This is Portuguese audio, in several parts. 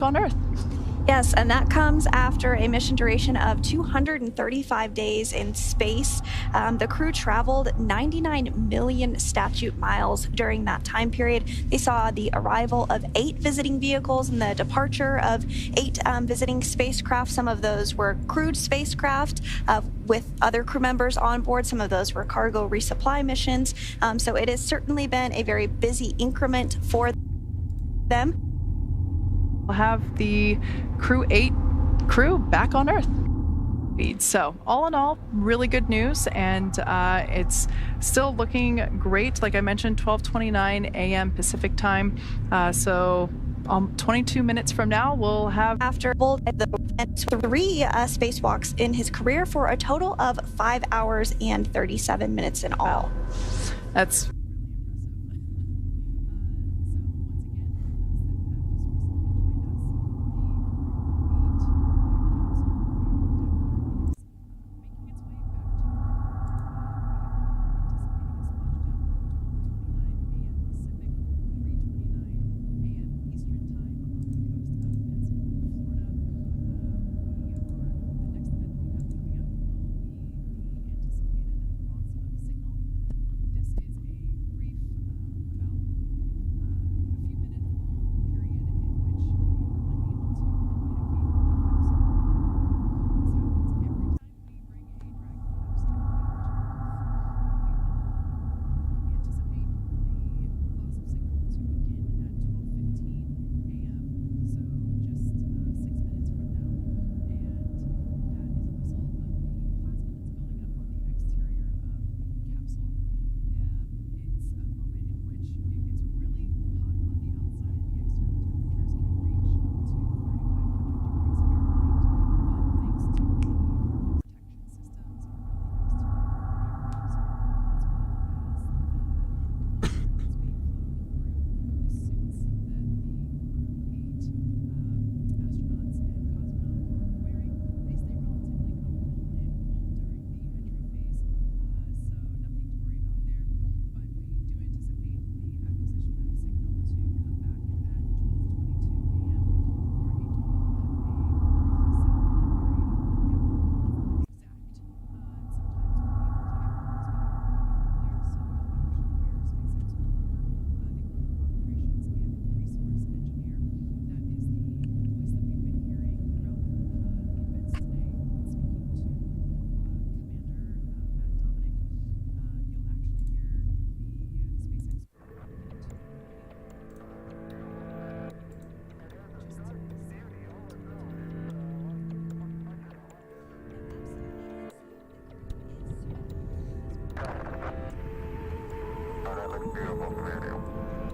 on Earth. Yes, and that comes after a mission duration of 235 days in space. The crew traveled 99 million statute miles during that time period. They saw the arrival of 8 visiting vehicles and the departure of 8 visiting spacecraft. Some of those were crewed spacecraft with other crew members on board. Some of those were cargo resupply missions. So it has certainly been a very busy increment for them. We'll have the Crew-8 crew back on Earth. So all in all, really good news, and it's still looking great. Like I mentioned, 12:29 a.m. Pacific time. So 22 minutes from now, we'll have after the 3 spacewalks in his career for a total of 5 hours and 37 minutes in all. Wow. That's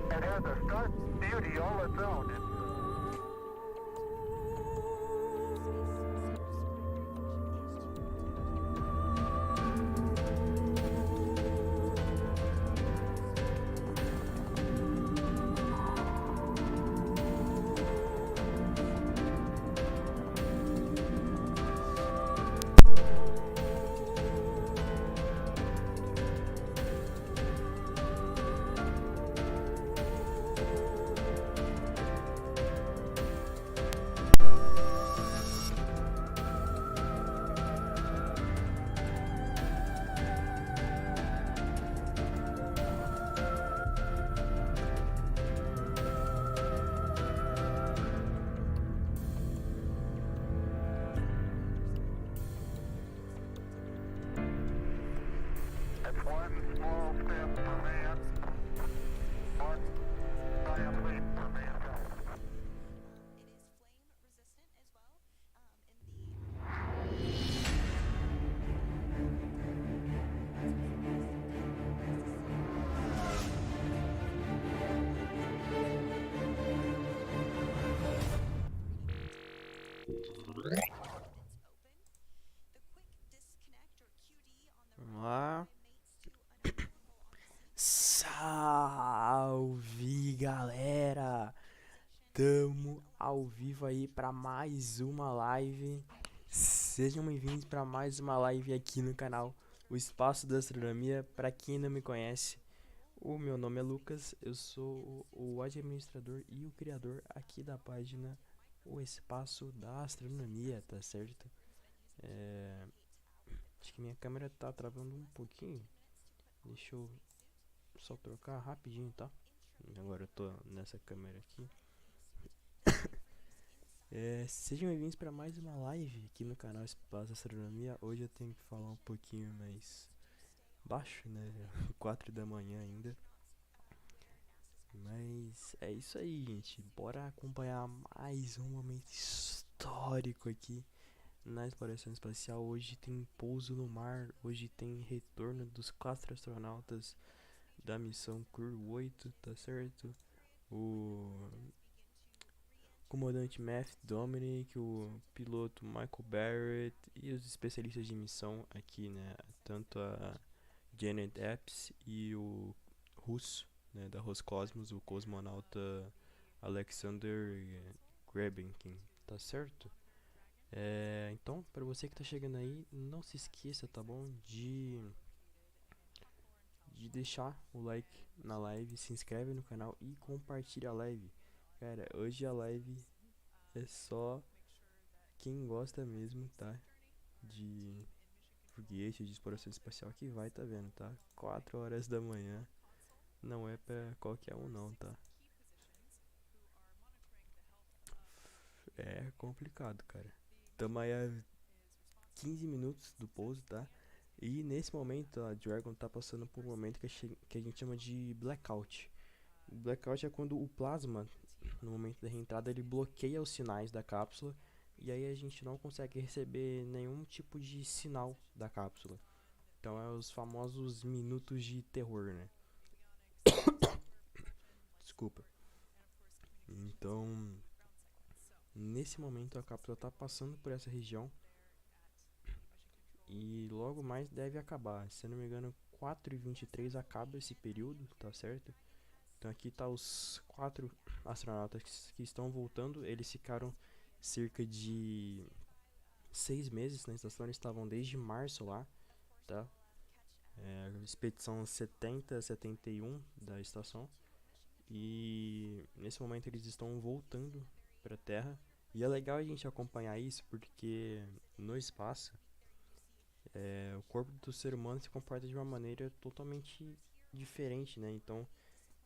It has a stark beauty all its own. Vamos lá. Salve, galera! Tamo ao vivo aí para mais uma live. Sejam bem-vindos para mais uma live aqui no canal O Espaço da Astronomia. Para quem não me conhece, o meu nome é Lucas, eu sou o administrador e o criador aqui da página o espaço da astronomia, tá certo? Acho que minha câmera tá travando um pouquinho. Deixa eu só trocar rapidinho, tá? Agora eu tô nessa câmera aqui. Sejam bem-vindos para mais uma live aqui no canal Espaço Astronomia. Hoje eu tenho que falar um pouquinho mais baixo, né? 4 da manhã ainda. Mas é isso aí, gente. Bora acompanhar mais um momento histórico aqui na exploração espacial. Hoje tem pouso no mar. Hoje tem retorno dos 4 astronautas da missão CREW-8, tá certo? O comandante Matthew Dominic, o piloto Michael Barrett e os especialistas de missão aqui, né? Tanto a Janet Epps e o russo, né, da Roscosmos, o cosmonauta Alexander Grebenkin, tá certo? Então, para você que tá chegando aí, não se esqueça, tá bom? De deixar o like na live, se inscreve no canal e compartilha a live. Cara, hoje a live é só quem gosta mesmo, tá? De foguete, de exploração espacial que vai tá vendo, tá? 4 horas da manhã. Não é pra qualquer um não, tá? É complicado, cara. Tamo aí a 15 minutos do pouso, tá? E nesse momento a Dragon tá passando por um momento que a gente chama de blackout. O blackout é quando o plasma, no momento da reentrada, ele bloqueia os sinais da cápsula. E aí a gente não consegue receber nenhum tipo de sinal da cápsula. Então é os famosos minutos de terror, né? Desculpa. Então, nesse momento a cápsula tá passando por essa região e logo mais deve acabar. Se eu não me engano, 4h23 acaba esse período, tá certo? Então aqui tá os 4 astronautas que estão voltando. Eles ficaram cerca de 6 meses na estação, eles estavam desde março lá, tá? Expedição 70-71 da estação. E nesse momento eles estão voltando para a Terra. E é legal a gente acompanhar isso porque no espaço o corpo do ser humano se comporta de uma maneira totalmente diferente, né? Então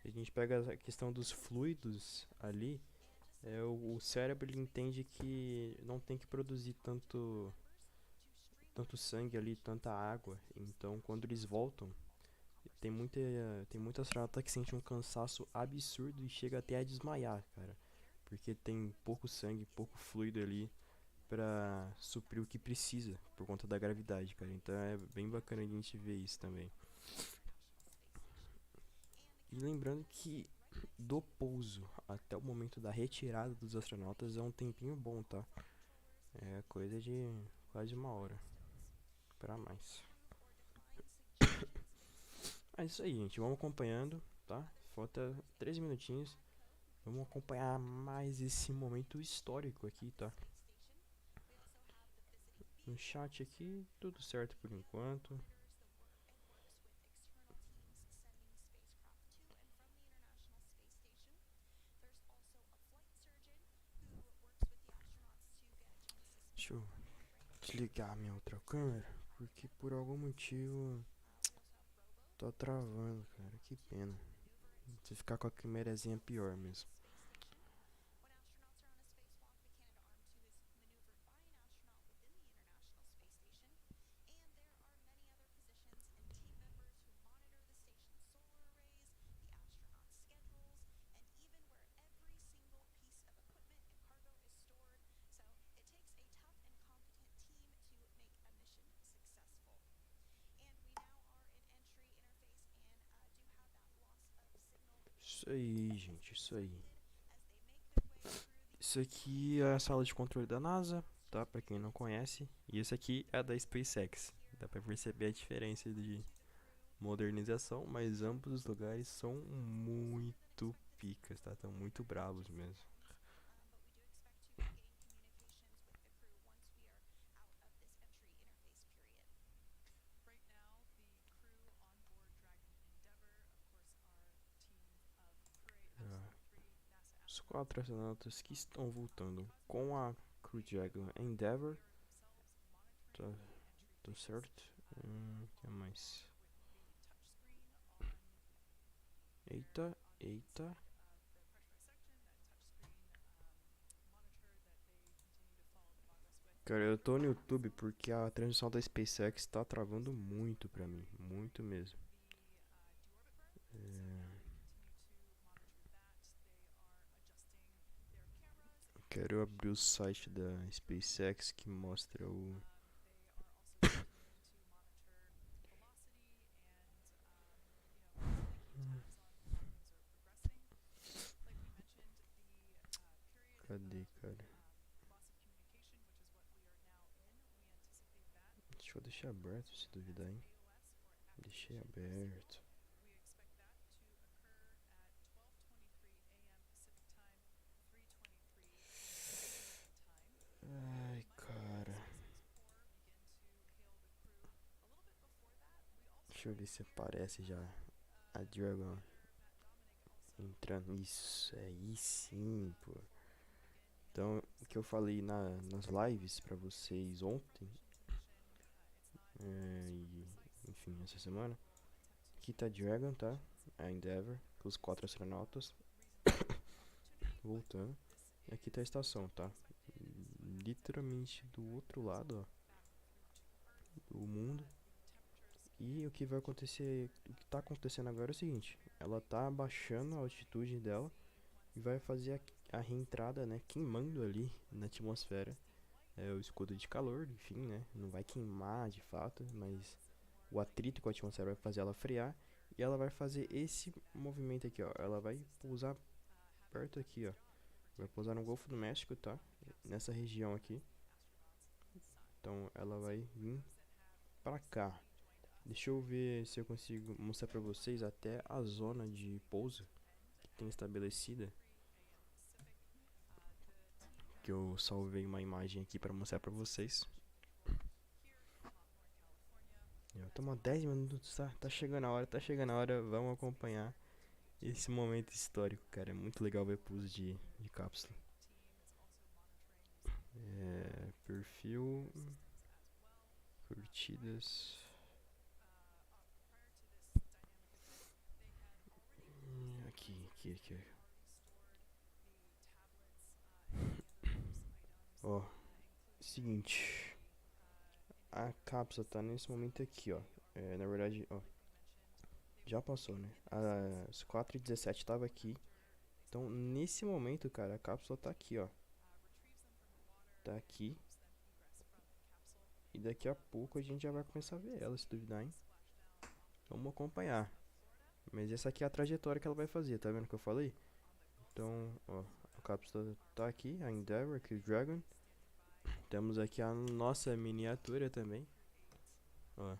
a gente pega a questão dos fluidos ali, o cérebro ele entende que não tem que produzir tanto sangue ali, tanta água. Então quando eles voltam tem muita astronauta que sente um cansaço absurdo e chega até a desmaiar, cara. Porque tem pouco sangue, pouco fluido ali pra suprir o que precisa por conta da gravidade, cara. Então é bem bacana a gente ver isso também. E lembrando que do pouso até o momento da retirada dos astronautas é um tempinho bom, tá? É coisa de quase 1 hora pra mais. É isso aí, gente. Vamos acompanhando, tá? Falta 13 minutinhos. Vamos acompanhar mais esse momento histórico aqui, tá? No chat aqui, tudo certo por enquanto. Deixa eu desligar a minha outra câmera, porque por algum motivo tá travando, cara. Que pena. Se ficar com a câmerazinha é pior mesmo. Isso aí, gente, isso aí. Isso aqui é a sala de controle da NASA, tá? Pra quem não conhece. E esse aqui é a da SpaceX. Dá pra perceber a diferença de modernização, mas ambos os lugares são muito picas, tá? Estão muito bravos mesmo. os 4 astronautas que estão voltando com a Crew Dragon Endeavour. Tá certo? O que mais? Eita, eita. Cara, eu tô no YouTube porque a transmissão da SpaceX tá travando muito pra mim. Muito mesmo. Quero abrir o site da SpaceX que mostra o... Cadê, cara? Deixa eu deixar aberto, se duvidar, hein? Deixei aberto. Ai, cara. Deixa eu ver se aparece já a Dragon entrando. Isso, aí sim, pô. Então, o que eu falei nas lives pra vocês ontem, e, enfim, essa semana, aqui tá a Dragon, tá? A Endeavour, com os 4 astronautas voltando. E aqui tá a estação, tá? Literalmente do outro lado, ó, do mundo. E o que vai acontecer, o que tá acontecendo agora é o seguinte: ela tá abaixando a altitude dela e vai fazer a reentrada, né, queimando ali na atmosfera o escudo de calor, enfim, né, não vai queimar de fato, mas o atrito com a atmosfera vai fazer ela frear e ela vai fazer esse movimento aqui, ó, ela vai pousar perto aqui, ó, vai pousar no Golfo do México, tá, nessa região aqui, então ela vai vir pra cá. Deixa eu ver se eu consigo mostrar pra vocês até a zona de pouso que tem estabelecida. Que eu salvei uma imagem aqui pra mostrar pra vocês. Toma 10 minutos, tá chegando a hora, vamos acompanhar esse momento histórico, cara. É muito legal ver pouso de cápsula. Perfil, curtidas. Aqui. Ó, seguinte, a cápsula tá nesse momento aqui, ó. Na verdade, ó, já passou, né? As 4h17 tava aqui. Então, nesse momento, cara, a cápsula tá aqui, ó. Tá aqui. E daqui a pouco a gente já vai começar a ver ela, se duvidar, hein? Vamos acompanhar. Mas essa aqui é a trajetória que ela vai fazer, tá vendo que eu falei? Então, ó, a cápsula tá aqui, a Endeavour, aqui o Dragon. Temos aqui a nossa miniatura também. Ó.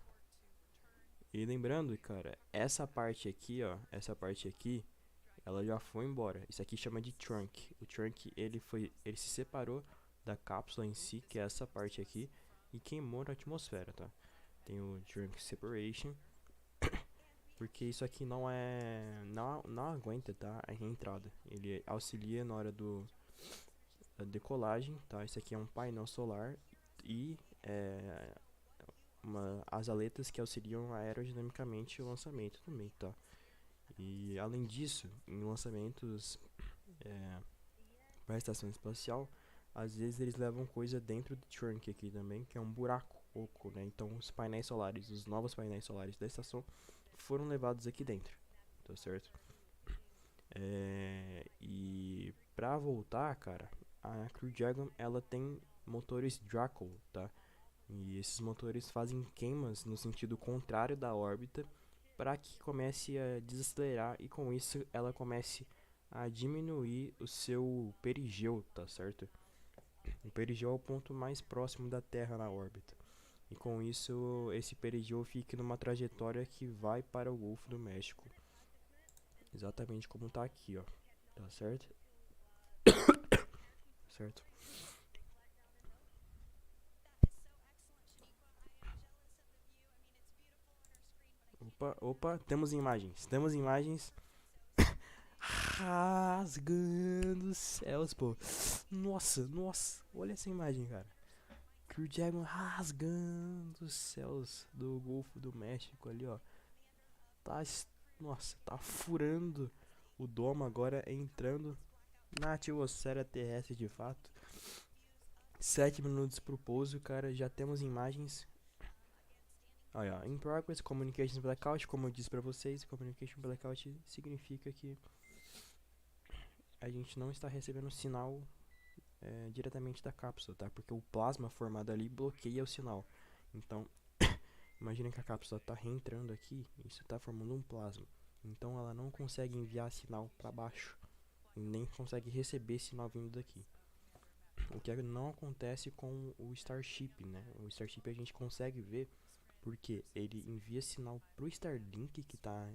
E lembrando, cara, essa parte aqui, ó, ela já foi embora. Isso aqui chama de trunk. O trunk, ele se separou da cápsula em si, que é essa parte aqui, e queimou na atmosfera, tá? Tem o trunk separation. Porque isso aqui não aguenta, tá? A reentrada. Ele auxilia na hora da decolagem, tá? Isso aqui é um painel solar e as aletas que auxiliam aerodinamicamente o lançamento também, tá? E além disso, em lançamentos para a estação espacial, às vezes eles levam coisa dentro do trunk aqui também, que é um buraco oco, né? Então os painéis solares, os novos painéis solares da estação foram levados aqui dentro, tá certo? E pra voltar, cara, a Crew Dragon, ela tem motores Draco, tá? E esses motores fazem queimas no sentido contrário da órbita para que comece a desacelerar e com isso ela comece a diminuir o seu perigeu, tá certo? O perigeu é o ponto mais próximo da Terra na órbita. E com isso, esse perigeu fica numa trajetória que vai para o Golfo do México. Exatamente como tá aqui, ó. Tá certo? Certo? Opa, temos imagens. rasgando os céus, pô. Nossa, nossa, olha essa imagem, cara. Crew Dragon rasgando os céus do Golfo do México ali, ó. Tá, nossa, tá furando o domo agora, entrando na atmosfera terrestre de fato. 7 minutos pro pouso, cara, já temos imagens. Olha, in progress, communications blackout, como eu disse pra vocês, communication blackout significa que a gente não está recebendo sinal diretamente da cápsula, tá? Porque o plasma formado ali bloqueia o sinal. Então, imagina que a cápsula está reentrando aqui, isso está formando um plasma. Então ela não consegue enviar sinal para baixo, nem consegue receber sinal vindo daqui. O que não acontece com o Starship, né? O Starship a gente consegue ver porque ele envia sinal pro Starlink que está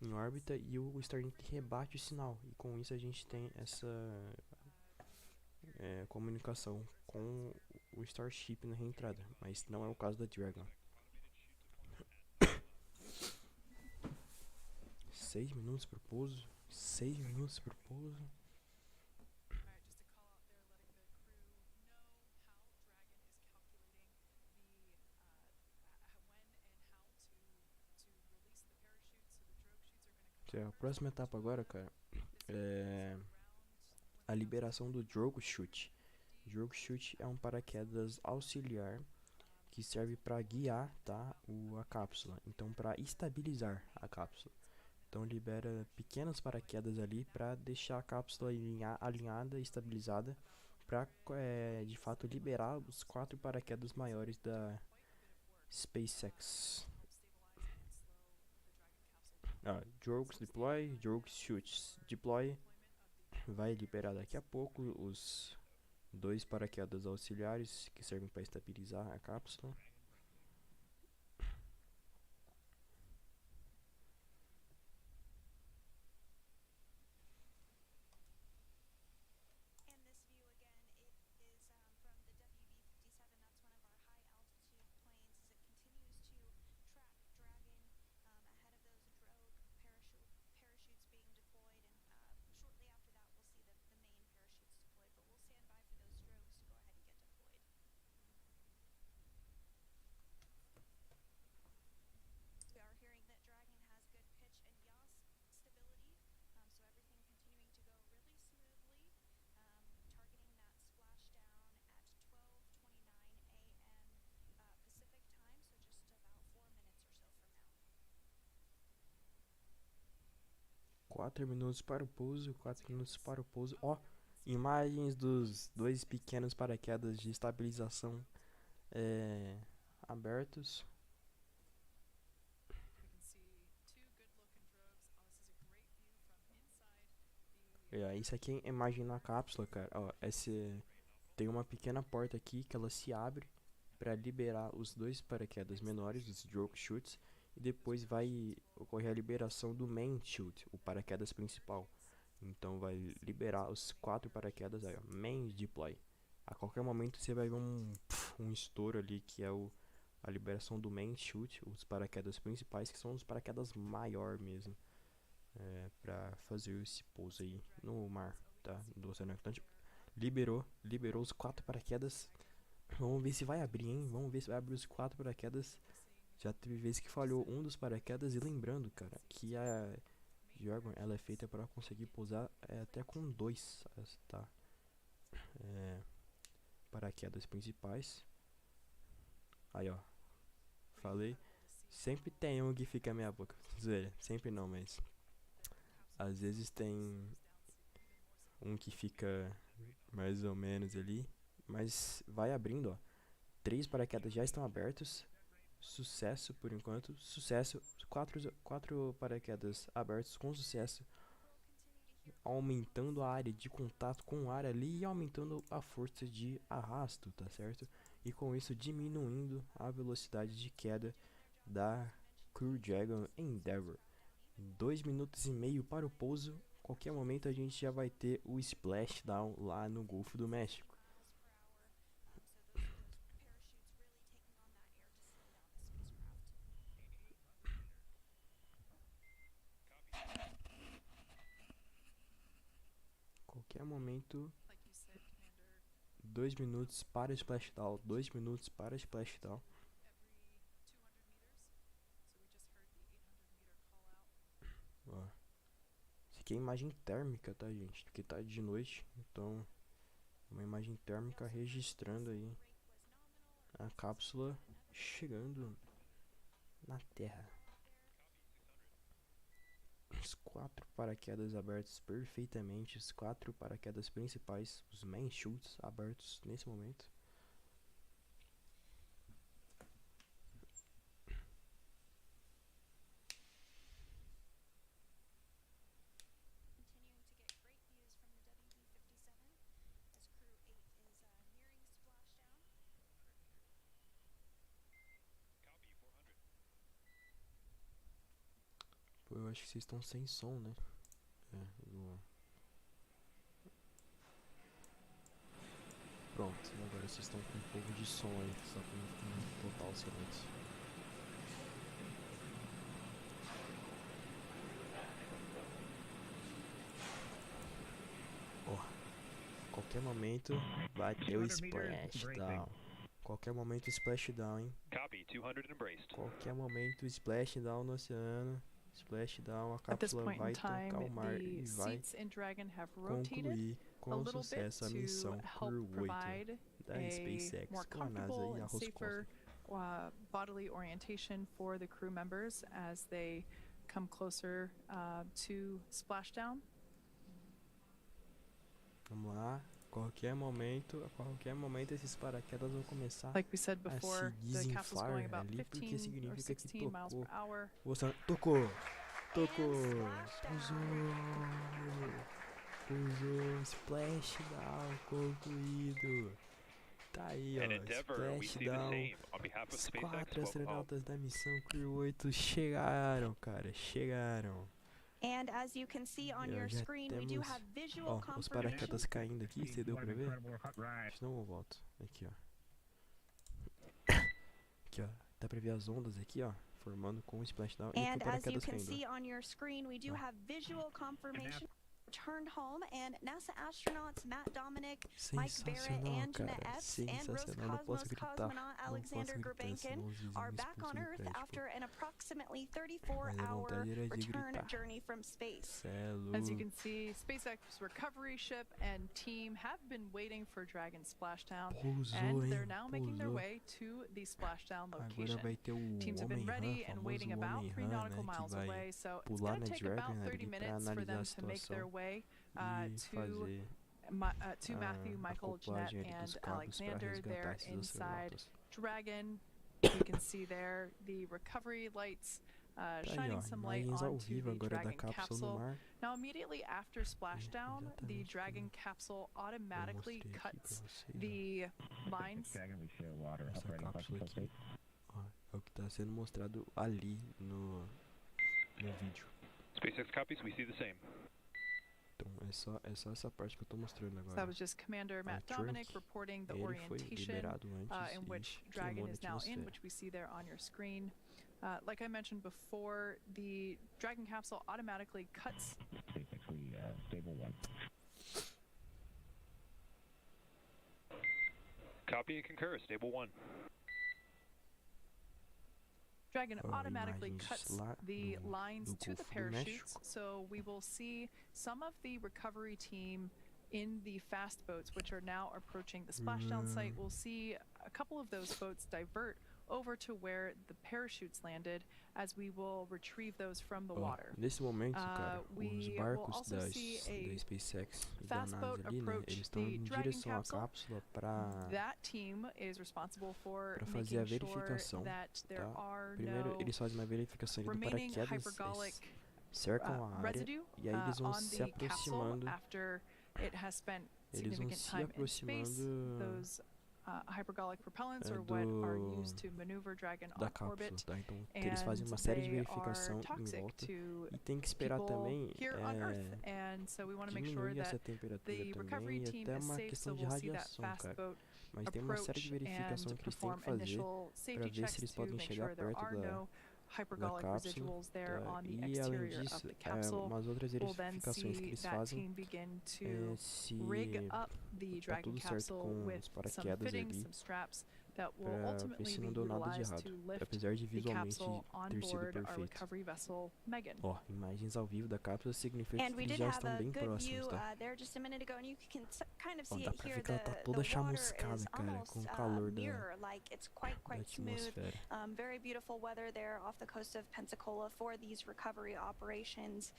em órbita e o Starlink rebate o sinal. E com isso a gente tem essa comunicação com o Starship na reentrada, mas não é o caso da Dragon. 6 minutos pro pouso, 6 minutos pro pouso. A próxima etapa agora, cara, é a liberação do drogue chute. Drogue chute é um paraquedas auxiliar que serve para guiar, tá, a cápsula. Então, para estabilizar a cápsula. Então, libera pequenos paraquedas ali para deixar a cápsula alinhada e estabilizada, para de fato liberar os 4 paraquedas maiores da SpaceX. Drogues deploy, drogues shoots deploy. Vai liberar daqui a pouco os 2 paraquedas auxiliares que servem para estabilizar a cápsula. Quatro minutos para o pouso, 4 minutos para o pouso. Ó, imagens dos 2 pequenos paraquedas de estabilização abertos. Isso aqui é a imagem na cápsula, cara. Ó, tem uma pequena porta aqui que ela se abre para liberar os 2 paraquedas menores, os drogue chutes. E depois vai ocorrer a liberação do main chute, o paraquedas principal. Então vai liberar os 4 paraquedas aí, ó, main deploy. A qualquer momento você vai ver um estouro ali que é a liberação do main chute, os paraquedas principais, que são os paraquedas maior mesmo, para fazer esse pouso aí no mar, tá? Do oceano Atlântico. Liberou os 4 paraquedas. Vamos ver se vai abrir, hein? Vamos ver se vai abrir os 4 paraquedas. Já teve vezes que falhou um dos paraquedas. E lembrando, cara, que a Dragon ela é feita para conseguir pousar até com 2, tá? Paraquedas principais. Aí, ó. Falei. Sempre tem um que fica meia boca. Sempre não, mas às vezes tem um que fica mais ou menos ali. Mas vai abrindo, ó. 3 paraquedas já estão abertos. Sucesso por enquanto. Sucesso. 4 paraquedas abertos com sucesso. Aumentando a área de contato com o ar ali e aumentando a força de arrasto, tá certo? E com isso diminuindo a velocidade de queda da Crew Dragon Endeavour. 2 minutos e meio para o pouso. Qualquer momento a gente já vai ter o splashdown lá no Golfo do México. qualquer momento. 2 minutos para splashdown, 2 minutos para splashdown. Ó. Isso aqui é imagem térmica, tá, gente? Porque tá de noite, então uma imagem térmica registrando aí a cápsula chegando na Terra. Os 4 paraquedas abertos perfeitamente, os 4 paraquedas principais, os main chutes abertos nesse momento. Pô, eu acho que vocês estão sem som, né? Pronto, agora vocês estão com um pouco de som aí, só que não total silêncio. Ó, qualquer momento vai ter o splashdown. Qualquer momento o splashdown, hein? Qualquer momento o splashdown no oceano. Splashdown, a cápsula vai tocar o mar e vai concluir com sucesso a missão CREW-8 da SpaceX com a NASA e a Roscosmos. Bodily orientation for the crew members as they come closer to splashdown. Vamos lá, qualquer momento esses paraquedas vão começar Like we said before, a se the capsule's going desinflar about ali, porque 15 or significa que 16 miles tocou per hour. o oceano. Tocou, pousou, splashdown concluído. Tá aí, ó, splashdown. Os 4 astronautas da missão CREW-8 chegaram, cara, chegaram. And as you can see on your screen, we do have visual Ó, os paraquedas caindo aqui, você deu pra ver? Senão eu volto. Aqui, ó. Aqui, ó. Dá pra ver as ondas aqui, ó, formando com o splashdown e com o paraquedas caindo. See on your screen, we do have visual confirmation. Returned home, and NASA astronauts Matt Dominic, Mike Barrett, and Jenna Epps, and Roscosmos cosmonaut Alexander Gurbankin are back on Earth after an approximately 34-hour return journey from space. As you can see, SpaceX recovery ship and team have been waiting for Dragon splashdown, and they're now making their way to the splashdown location. Teams have been ready and waiting about 3 nautical miles away, so it's going to take about 30 minutes for them to make their way to Matthew, Michael, Jeanette, and Alexander. They're inside Dragon. You can see there the recovery lights shining some light onto the Dragon capsule. Now, immediately after splashdown, the Dragon capsule automatically cuts the lines. Essa cápsula aqui, ó, é o que está sendo mostrado ali no vídeo. SpaceX copies, we see the same. Então é só essa parte que eu tô mostrando agora. So that was just Commander Matt Dominic reporting the orientation in which Dragon is now in, which we see there on your screen. Like I mentioned before, the Dragon capsule automatically cuts. Basically, stable 1. Copy and concur, stable 1. Dragon automatically cuts the lines to the parachutes, so we will see some of the recovery team in the fast boats, which are now approaching the splashdown site. We'll see a couple of those boats divert over to where the parachutes landed, as we will retrieve those from the water. Nesse momento, cara, os barcos da SpaceX e da NASA ali, né, eles estão em direção à cápsula para fazer a verificação, tá? Primeiro eles fazem uma verificação do paraquedas, eles cercam a área e aí eles vão se aproximando. Eles vão se aproximando hypergolic propellants are what are used to maneuver Dragon da on cápsula, orbit, tá? Então eles fazem uma série de verificação em volta e tem que esperar também diminuir essa temperatura também e até uma questão de radiação, cara. Mas tem uma série de verificação que eles têm que fazer para ver se eles podem chegar perto hypergolic cápsula, residuals there tá? on the E além exterior of disso, the capsule. umas outras We'll then verificações que see eles that fazem team begin é to se rig up the tá Dragon tudo certo capsule com with os some paraquedas fittings, ali, some straps that will pra ver ultimately se be não deu nada de utilized errado, to lift apesar de the visualmente capsule on ter sido board our perfeito. recovery vessel Megan. Ó, imagens ao vivo da cápsula significa And que we eles did já have estão a bem good próximos, view tá? there just a minute ago, and you can kind of Ó, see dá it pra ver here. que ela tá The toda water is chamuscada, cara, almost com o calor da mirror, like it's quite smooth. atmosfera. Very beautiful weather there off the coast of Pensacola for these recovery operations.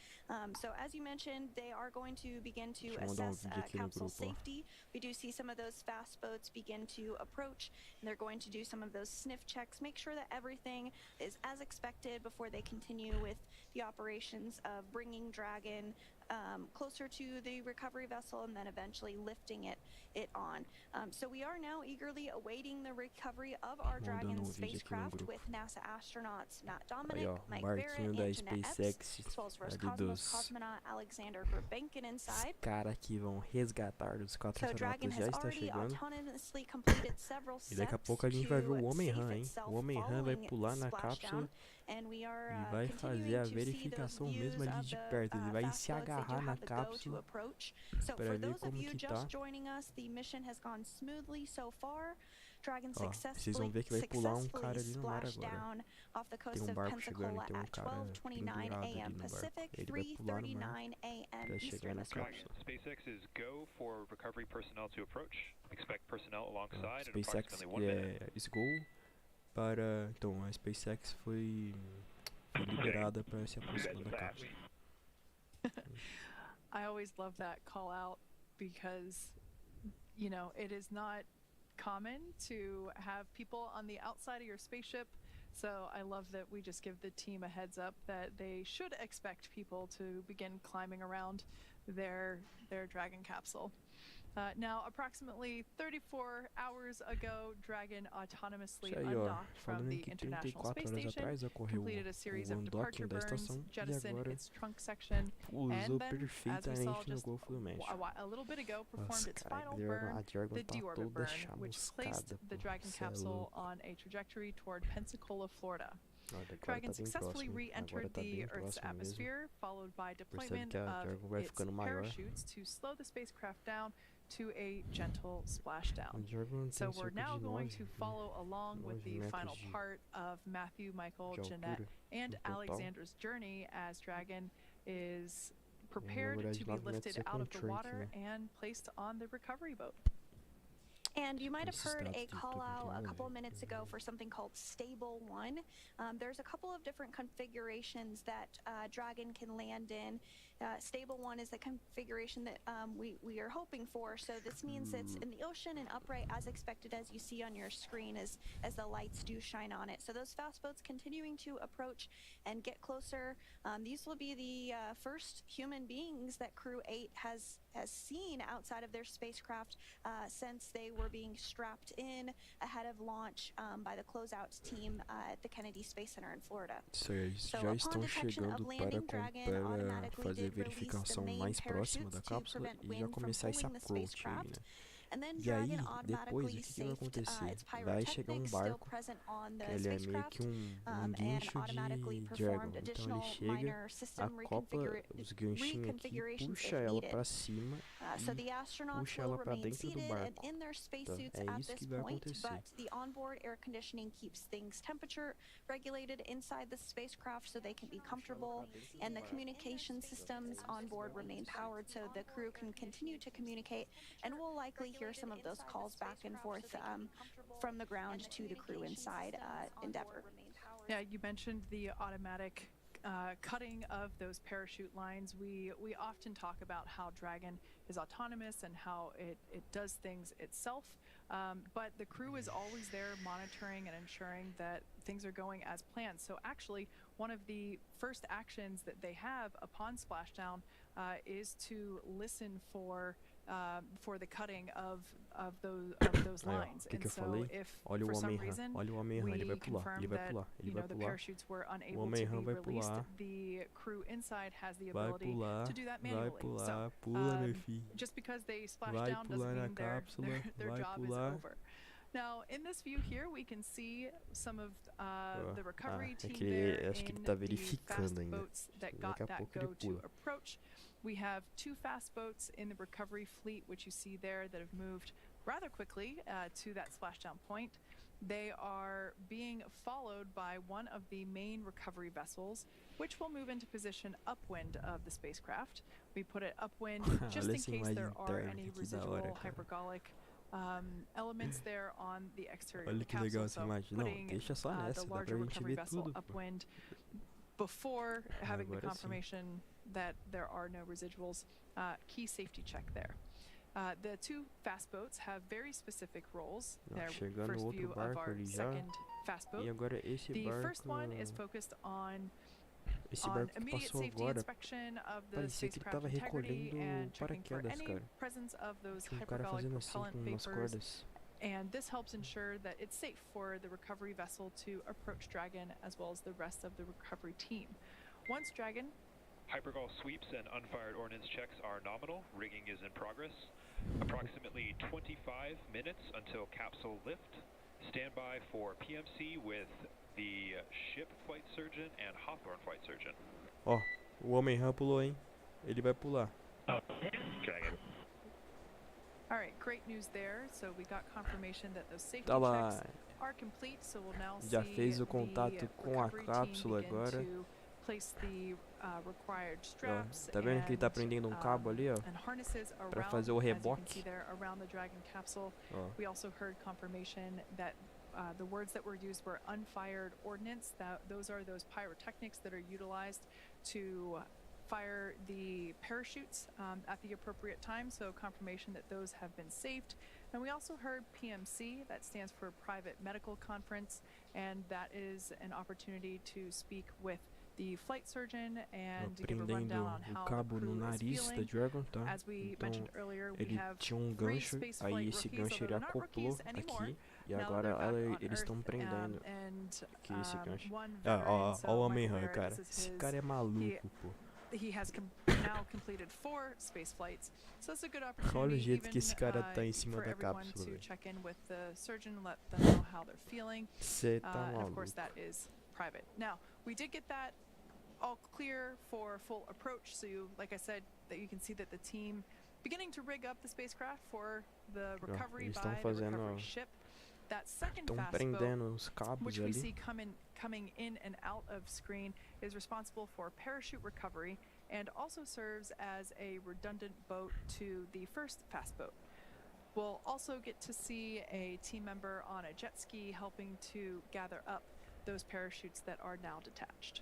So as you mentioned, they are going to begin to Deixa eu mandar assess vídeo aqui no capsule grupo, ó. safety. We do see some of those fast boats begin to approach, and they're going to do some of those sniff checks, make sure that everything is as expected before they continue with the operations of bringing Dragon closer to the recovery vessel and then eventually lifting it on. So we are now eagerly awaiting the recovery of our Dragon Mandando vídeo aqui no spacecraft grupo. with NASA astronauts Matt Aí, Dominic, ó, Mike barquinho Barrett, da and Jeanette Epps, SpaceX, as well as ali Roscosmos dos cosmonaut Alexander Gurbenkin os inside. caras que vão resgatar os 4 So Dragon astronautas já has está already chegando. autonomously completed several E daqui a steps pouco a gente vai ver o to Homem-Han, safe hein? itself O Homem-Han vai following pular na splashdown, cápsula and we are e vai fazer continuing a to see those verificação views mesmo ali of de the perto. Ele vai fast se boats. They do agarrar na have the go to cápsula approach. So para for ver those of como you que tá. just joining us, the mission has gone smoothly so far. Dragon Ó, vocês vão ver que vai pular um cara ali no mar splashed agora. down off the coast Tem of barco chegando Pensacola e tem at cara 12:29 pendurado ali a.m. no barco. Pacific, Ele vai pular no mar 3:39 a.m. para chegar Eastern na this morning. cápsula. SpaceX is go for recovery personnel to approach. Expect personnel Ó, alongside in SpaceX approximately 1 minute. is go para... Então, a SpaceX foi liberada para se aproximar da cápsula. I always love that call out because, you know, it is not common to have people on the outside of your spaceship. So I love that we just give the team a heads up that they should expect people to begin climbing around their Dragon capsule. Now, approximately 34 hours ago, Dragon autonomously Isso aí, ó, undocked from falando the que International 34 Space horas Station, atrás ocorreu completed a series o of departure undocking da burns, estação e jettisoned agora its trunk section, pousou and then, as we perfeitamente saw no just Golfo do México. a little bit ago, performed Nossa, its cara, final a burn, Dragon the tá deorbit toda burn, which placed chamuscada, the pô. Dragon Cê é capsule louco. on a trajectory toward Pensacola, Florida. Olha, agora Dragon tá bem successfully próximo, agora re-entered tá the bem Earth's próximo mesmo. atmosphere, followed by Percebe deployment que a of Dragon vai its ficando maior. parachutes to slow the spacecraft down to a gentle splashdown. A Dragon So tem we're cerca now de going 9 to follow along with 9 the final metros part of Matthew, Michael, de Jeanette, altura and no total. Alexander's journey as Dragon is Na prepared verdade, to be 9 metros lifted é com out o of the trunk, water né? and placed on the recovery boat. And you might have Esses heard dados a de call tudo out tem a nada a couple ver. of minutes ago for something called Stable 1. There's a couple of different configurations that Dragon can land in. Stable 1 is the configuration that we are hoping for. So this means it's in the ocean and upright as expected, as you see on your screen as the lights do shine on it. So those fast boats continuing to approach and get closer. These will be the first human beings that Crew 8 has seen outside of their spacecraft since they were being strapped in ahead of launch by the closeout team at the Kennedy Space Center in Florida. Isso aí, eles So já upon estão detection of chegando landing, Dragon para automatically fazer a did release the verificação main mais próxima da parachutes to cápsula prevent e já wind from começar esse pulling the approach aí, spacecraft. né? And then E aí, Dragon depois, o automatically que que vai safed acontecer? its Vai chegar pyrotechnics um still barco, present on the que ele é meio spacecraft, que and guincho automatically de performed Dragon. Então ele additional chega, minor system acopla os ganchinhos aqui, reconfigurations puxa if ela needed. para cima So e the astronauts puxa will ela para remain dentro do seated and barco. in their Tá? spacesuits É at isso que this vai point, acontecer. but the onboard air conditioning keeps things temperature regulated inside the spacecraft so they can be comfortable, and the communication systems on board remain powered so the crew can continue to communicate, and we'll likely hear some of those calls back and forth from the ground to the crew inside Endeavour. Yeah, you mentioned the automatic cutting of those parachute lines. We often talk about how Dragon is autonomous and how it does things itself, but the crew is always there monitoring and ensuring that things are going as planned. So actually, one of the first actions that they have upon splashdown is to listen for the cutting of those Aí, ó, lines. que And eu so falei? if Olha o for some Homem-Han, reason olha o Homem-Han, ele vai we pular, ele confirm vai that pular, ele you know vai the pular. parachutes were O unable to Homem-Han be vai released, pular, the crew inside has the vai ability pular, to do that vai manually. pular, So pula, meu filho. just because they splash Vai down pular doesn't na mean cápsula, their vai job is pular. over. Now, in this view here, we can see some of the recovery team que there acho que ele in tá the verificando fast ainda. boats that got Daqui a that pouco ele go to pula. approach. We have 2 fast boats in the recovery fleet, which you see there, that have moved rather quickly to that splashdown point. They are being followed by one of the main recovery vessels, which will move into position upwind of the spacecraft. We put it upwind just Olha in essa case imagem there are térmica, any que da hora, residual cara. hypergolic elements there on the exterior of Olha the que legal capsule. essa So imagem. Não, putting deixa só the nessa, dá larger pra gente recovery ver vessel tudo. Pô. upwind before having the Agora sim. confirmation that there are no residuals. Key safety check there. The 2 fast boats have very specific roles. Ó, They're chegando first outro view of barco our ali já. second fast boat. E agora esse The barco, first one is focused on esse barco que immediate passou safety agora, inspection of the parecia que ele spacecraft tava integrity recolhendo and checking for paraquedas, any cara. presence of those Tinha cara hypergolic fazendo assim propellant com umas vapors. cordas. And this helps ensure that it's safe for the recovery vessel to approach Dragon as well as the rest of the recovery team. Once Dragon... Hypergol sweeps and unfired ordnance checks are nominal. Rigging is in progress. Approximately 25 minutes until capsule lift. Stand by for PMC with the ship flight surgeon and Hawthorne flight surgeon. Ó, o Homem-Rã pulou, hein? Ele vai pular. Dragon. All right, great news there. So we got confirmation that those safety Tá lá. checks are complete. So we'll now Já see fez o the contato com a recovery team cápsula begin agora. to place the required Ó, straps tá vendo que ele tá and, prendendo um cabo ali, ó? and harnesses Pra around, fazer o as you can reboque. see there, around the Dragon capsule. Ó. We also heard confirmation that the words that were used were unfired ordnance. Those are those pyrotechnics that are utilized to fire the parachutes at the appropriate time, so confirmation that those have been saved. And we also heard PMC, that stands for Private Medical Conference, and that is an opportunity to speak with the flight surgeon and to give a rundown Prendendo on o how cabo the no crew is nariz da feeling. Dragon, tá? As we Então mentioned earlier, we ele have tinha um 3 gancho, aí spaceflight esse rookies, gancho although ele they're not acoplou rookies anymore. aqui e Now agora they're back on eles estão Earth, prendendo and aqui esse gancho. one Ó, veteran, ó, so ó o Michael Homem-Rã, Barrett, cara. this is Esse his- cara é maluco, pô. He has now completed 4 space flights, so it's a good opportunity. Olha o jeito even, que esse cara tá em cima for da everyone cápsula, to velho. check in with the surgeon, let them know how they're feeling. Cê tá And of course, maluco. that is private. Now, we did get that all clear for full approach. So, like I said, that you can see that the team beginning to rig up the spacecraft for the recovery eles by estão the fazendo, recovery ship. That second estão fast boat, prendendo os cabos which we ali. see coming in and out of screen, is responsible for parachute recovery and also serves as a redundant boat to the first fast boat. We'll also get to see a team member on a jet ski helping to gather up those parachutes that are now detached.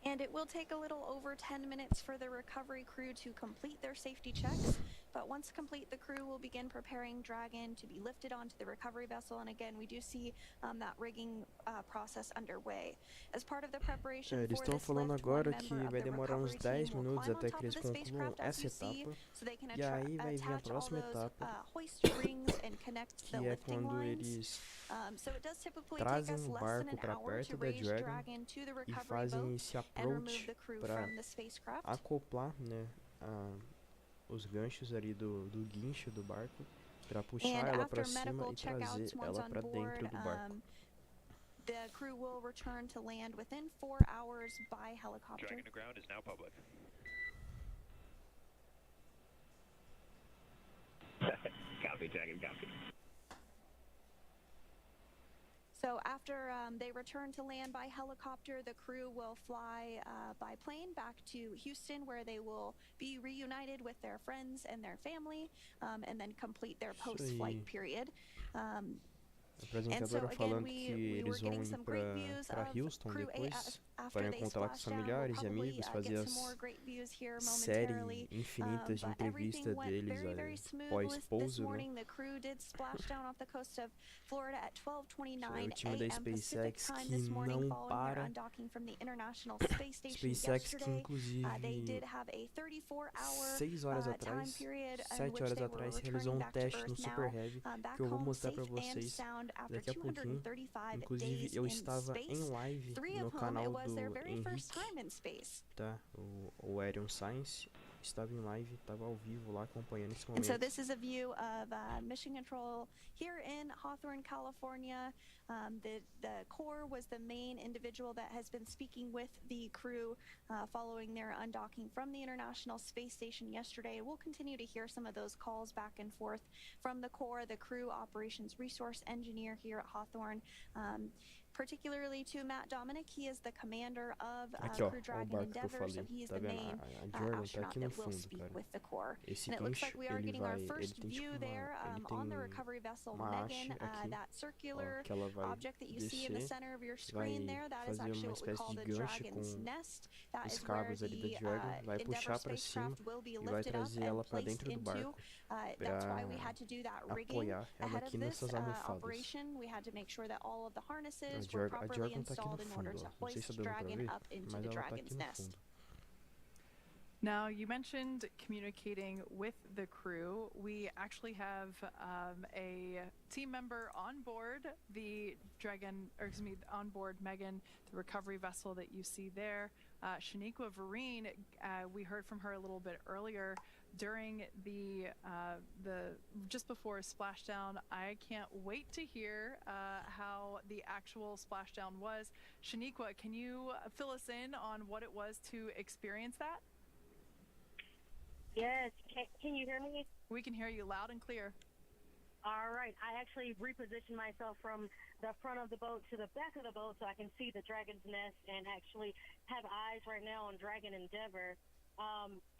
And it will take a little over 10 minutes for the recovery crew to complete their safety checks. But once complete, the crew will begin preparing Dragon to be lifted onto the recovery vessel. And again, we do see that rigging process underway. As part of the preparation Eles for estão this falando lift, one agora que member of vai the demorar uns recovery 10 team will minutos climb on até top que of eles the concluam spacecraft, as essa you see, etapa, so they can e aí vai vir a attach all próxima those etapa, hoist rings and connect the que é lifting quando lines. eles So it does typically trazem take us o less than barco an para hour to perto da raise Dragon Dragon to the e recovery fazem boat esse and remove approach the crew para from the spacecraft. acoplar, né, os ganchos ali do guincho do barco para puxar And ela after para cima medical e trazer checkouts, once ela on para board, dentro do barco. the crew will return to land within 4 hours by helicopter. Dragon to ground is now public. Copy, Dragon, copy. So after they return to land by helicopter, the crew will fly by plane back to Houston, where they will be reunited with their friends and their family, and then complete their Isso aí. post-flight period. A apresentadora again, falando we que were eles vão getting ir some great para views of Houston Crew 8 depois, after para they encontrar com os splashed down. We'll familiares e probably amigos, fazer get some more as great views here série momentarily. infinitas de But entrevista everything went deles very smooth this pós-pouso, né? morning. The crew did splash down off the coast of Florida at 12:29 O time da a.m. Pacific SpaceX time que this morning, não following para. their undocking from the International Space Station SpaceX que yesterday. They inclusive did have a 34-hour 6 horas time atrás, period in 7 which horas they were atrás, returning realizou um back to teste no Earth Super now, Heavy back que eu vou home mostrar pra safe and vocês sound after daqui a pouquinho. 235 Inclusive days eu in estava em space. live 3 no of whom canal it was do their very Henrique, first time in space. tá? O Aerion Science, estava em live, estava ao vivo lá acompanhando esse And momento. so this is a view of mission control here in Hawthorne, California. The core was the main individual that has been speaking with the crew following their undocking from the International Space Station yesterday. We'll continue to hear some of those calls back and forth from the core, the crew operations resource engineer here at Hawthorne. Particularly to Matt Dominic, he is the commander of Aqui, ó, Crew ó o Dragon barco que eu Endeavor, so falei, he is tá the vendo? main A Jordan tá astronaut aqui no that will fundo, speak cara. with the core. Esse And it looks like guincho, we are ele getting our vai, first ele tem view tipo there ele on the tem recovery vessel uma haste Megan, aqui, that ó, circular que ela vai object that you see in the descer, center of your vai screen there, that is fazer actually uma what we espécie call de the gancho Dragon's com Nest. That os is where cabos ali da the Dragon, vai Endeavour puxar para cima spacecraft will be e vai lifted up trazer ela and para placed dentro do into. barco That's why we para had to do that rigging apoiar ela ahead aqui of this nessas almofadas. operation. We had to make sure that all of the A harnesses were Jordan properly tá aqui no installed in order fundo, to ó. Não sei se hoist tá dando pra Dragon ver, up into mas the ela tá Dragon's aqui no nest. fundo. Now, you mentioned communicating with the crew. We actually have a team member on board the Dragon, or excuse me, on board Megan, the recovery vessel that you see there. Shaniqua Vereen, we heard from her a little bit earlier during the just before splashdown. I can't wait to hear how the actual splashdown was. Shaniqua, can you fill us in on what it was to experience that? Yes, can you hear me? We can hear you loud and clear. All right, I actually repositioned myself from the front of the boat to the back of the boat so I can see the Dragon's Nest and actually have eyes right now on Dragon Endeavor.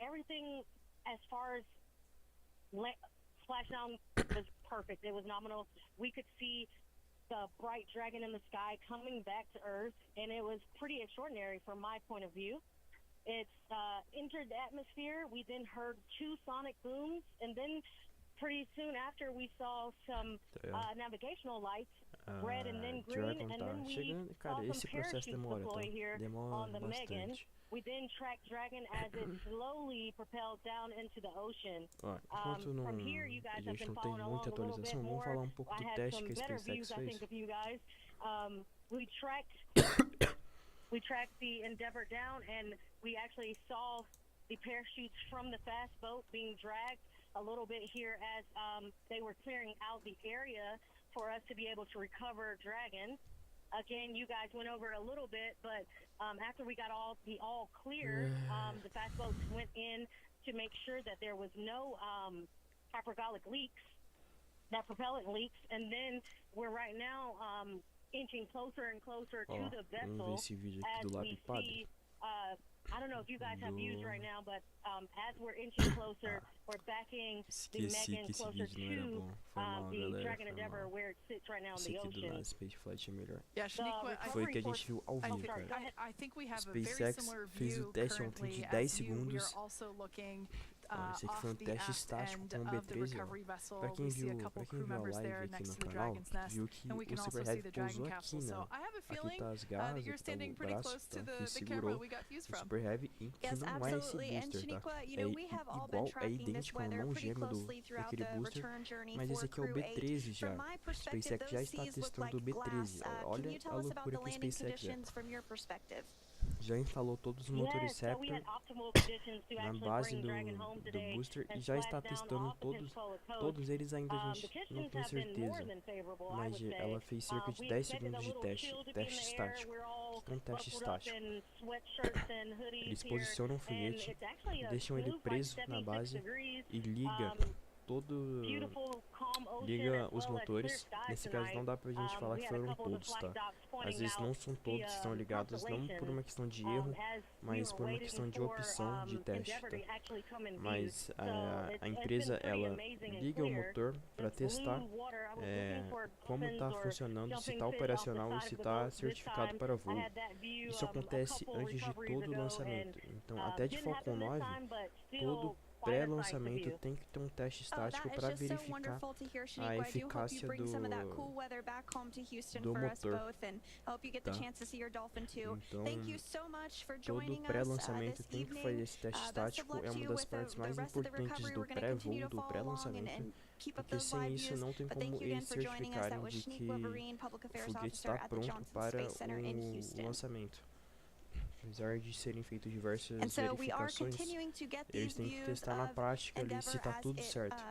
Everything as far as splashdown was perfect. It was nominal. We could see the bright dragon in the sky coming back to Earth, and it was pretty extraordinary from my point of view. It's entered the atmosphere. We then heard 2 sonic booms, and then pretty soon after we saw some navigational lights, red and then green, Dragon and tá then we chegando, cara, saw esse some processo parachutes demora, deploy tá? here Demora on the Megan. bastante. We then tracked Dragon as it slowly propelled down into the ocean. Ó, enquanto não, From here, you a guys have gente been não tem following along muita a little bit atualização, vamos falar more. um pouco I do had teste some que a better SpaceX views, I fez. think, of you guys. We tracked the Endeavor down, and we actually saw the parachutes from the fast boat being dragged a little bit here as they were clearing out the area for us to be able to recover Dragon. Again, you guys went over a little bit, but after we got the all clear, the fast boats went in to make sure that there was no hypergolic leaks, that propellant leaks, and then we're right now inching closer and closer to the vessel Vamos ver esse vídeo aqui as do we Lápis Padre. see. I don't know if you guys have views right now, but as we're inching closer, we're backing the Esqueci Megan que esse closer vídeo não era to bom. Foi mal, the galera, Dragon foi Endeavor mal. where it sits right now in Esse the aqui do ocean. lado Space Flight é melhor. Yeah, Shaniqua, Foi que a gente viu ao vivo, sorry, cara. go ahead. I think we have a very SpaceX similar fez o view teste ontem currently de as 10 you. We are segundos. also looking Ó, esse aqui foi off um the teste aft estático end com o of the B13, recovery ó. vessel. Pra quem We see a viu, couple pra quem crew viu a members there live aqui next no to the canal, Dragon's Nest, viu que and we o can also Super see Heavy the Dragon pousou aqui, capsule. né? So I have a Aqui feeling tá as that garras, you're aqui tá standing o pretty braço, close to tá? Que the camera segurou we got views o from. Super Heavy e que Yes, não é esse absolutely. And booster, tá? Shaniqua, you É know, we have all been igual, é tracking this idêntico, é um weather irmão pretty gêmeo closely throughout daquele the booster, return journey mas for esse aqui é o Crew 8. B13 já. From my A perspective, SpaceX já those está seas look testando like o B13. glass. Can Olha you a tell us about loucura the que a landing SpaceX é. conditions from your perspective? Já instalou todos os motores Yes, so we Scepter had optimal conditions to na actually base bring do Dragon home today booster e and já splash está down testando off the Pensacola coast. todos eles ainda a The gente não conditions tem have been more certeza, than favorable, I mas would say. ela fez cerca de We 10 expected a segundos de little teste, chill to be in teste the air. estático, We're all um teste buckled up estático. in sweatshirts and hoodies Eles here, posicionam o and foguete, it's actually a deixam ele smooth, like preso na 76 base degrees. e liga todo, Beautiful, calm ocean, liga as os well as motores. clear skies Nesse caso não tonight. dá pra gente falar We que had a foram couple of todos, tá? flight docs Às pointing vezes não out são todos que the estão ligados, não por uma questão de erro, as mas we por were uma questão de waiting for, opção de teste, Endeavor tá? to actually come in view. Mas So a it's empresa, been pretty ela amazing and liga o clear. motor para The blue testar water, I was looking for como está dolphins or funcionando, se jumping está fish operacional off e the se side of the está boat. This certificado time, para I voo. had that view, Isso a acontece couple antes de recoveries todo o ago, lançamento. and, Então, até de didn't Falcon happen this 9, time, but still todo quite a sight to pré-lançamento view. tem que ter um teste Oh, estático that is para just so verificar wonderful to hear, a Shaniqua. I do hope you eficácia bring some of that cool weather back home to Houston do for us motor, both, and I hope you get the tá? chance to see your dolphin too. Então, Thank you so much for todo joining us pré-lançamento this tem que evening. fazer esse teste Best of estático, luck é to uma you das with partes the mais rest of the importantes recovery. do We're going to continue pré-voo, to do follow along pré-lançamento, and keep up porque those sem live isso views. não tem But thank como you again eles for joining us. That certificarem was de Shaniqua que Vereen, Public o Affairs foguete Officer está at the pronto Johnson para Space Center in o Houston. lançamento. Apesar de serem feitas diversas And so we are verificações, continuing to get eles these têm que views testar na of prática ali se Endeavour tá as tudo it certo.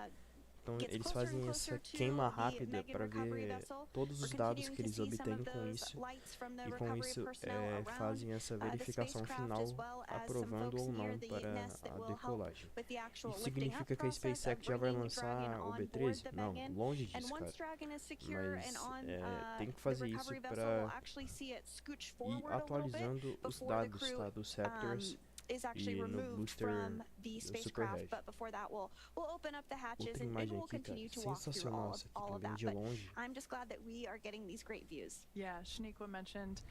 Então gets eles closer and fazem closer essa to queima the rápida Megan para recovery ver vessel. todos We're os dados continuing que to eles see some obtêm of com those isso, lights from the e com recovery isso personnel around fazem essa the verificação spacecraft, final, as well as some aprovando folks ou near não the para nest that a will help decolagem. with the actual Isso lifting up significa que a process SpaceX of já vai bringing Dragon lançar o on board B13? the Não, Megan. longe And disso, once cara. Dragon is secure Mas and on tem que the fazer isso recovery vessel, para we'll actually see it scooch ir forward a little bit atualizando os before the dados, crew tá, dos Raptors is actually e no removed booster from the do Super spacecraft. Heavy. But before that, we'll open up the hatches Outra and imagem we'll aqui, cara, continue to walk through sensacional essa aqui all of também that. de But longe. I'm just glad that we are getting these great views. Yeah, Shaniqua mentioned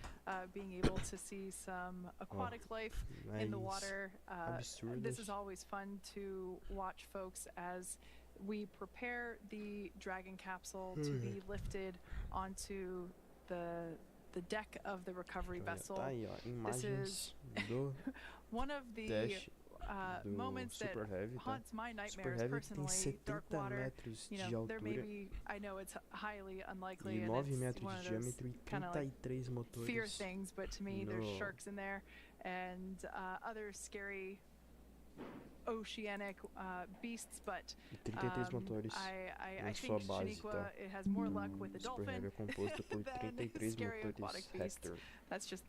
being able to see some aquatic life in the Mas water. This absurdas. is always fun to watch, folks, as we prepare the Dragon capsule to be lifted onto the deck of the recovery Então, vessel. tá aí, ó, imagens do One of the dash do moments that Super Heavy, tá? haunts my Super nightmares Heavy tem personally, dark 70 water. metros You de know, there may altura be, I know it's highly unlikely e and 9 it's metros one de of those diâmetro e kind of like 33 fear motores. things, but to me there's No. sharks in there and other scary oceanic beasts, but E 33 motores I na sua think base, Shaniqua tá? it has more luck with the O Super Heavy dolphin é composto por than 33 scary motores aquatic beasts. Raptor. That's just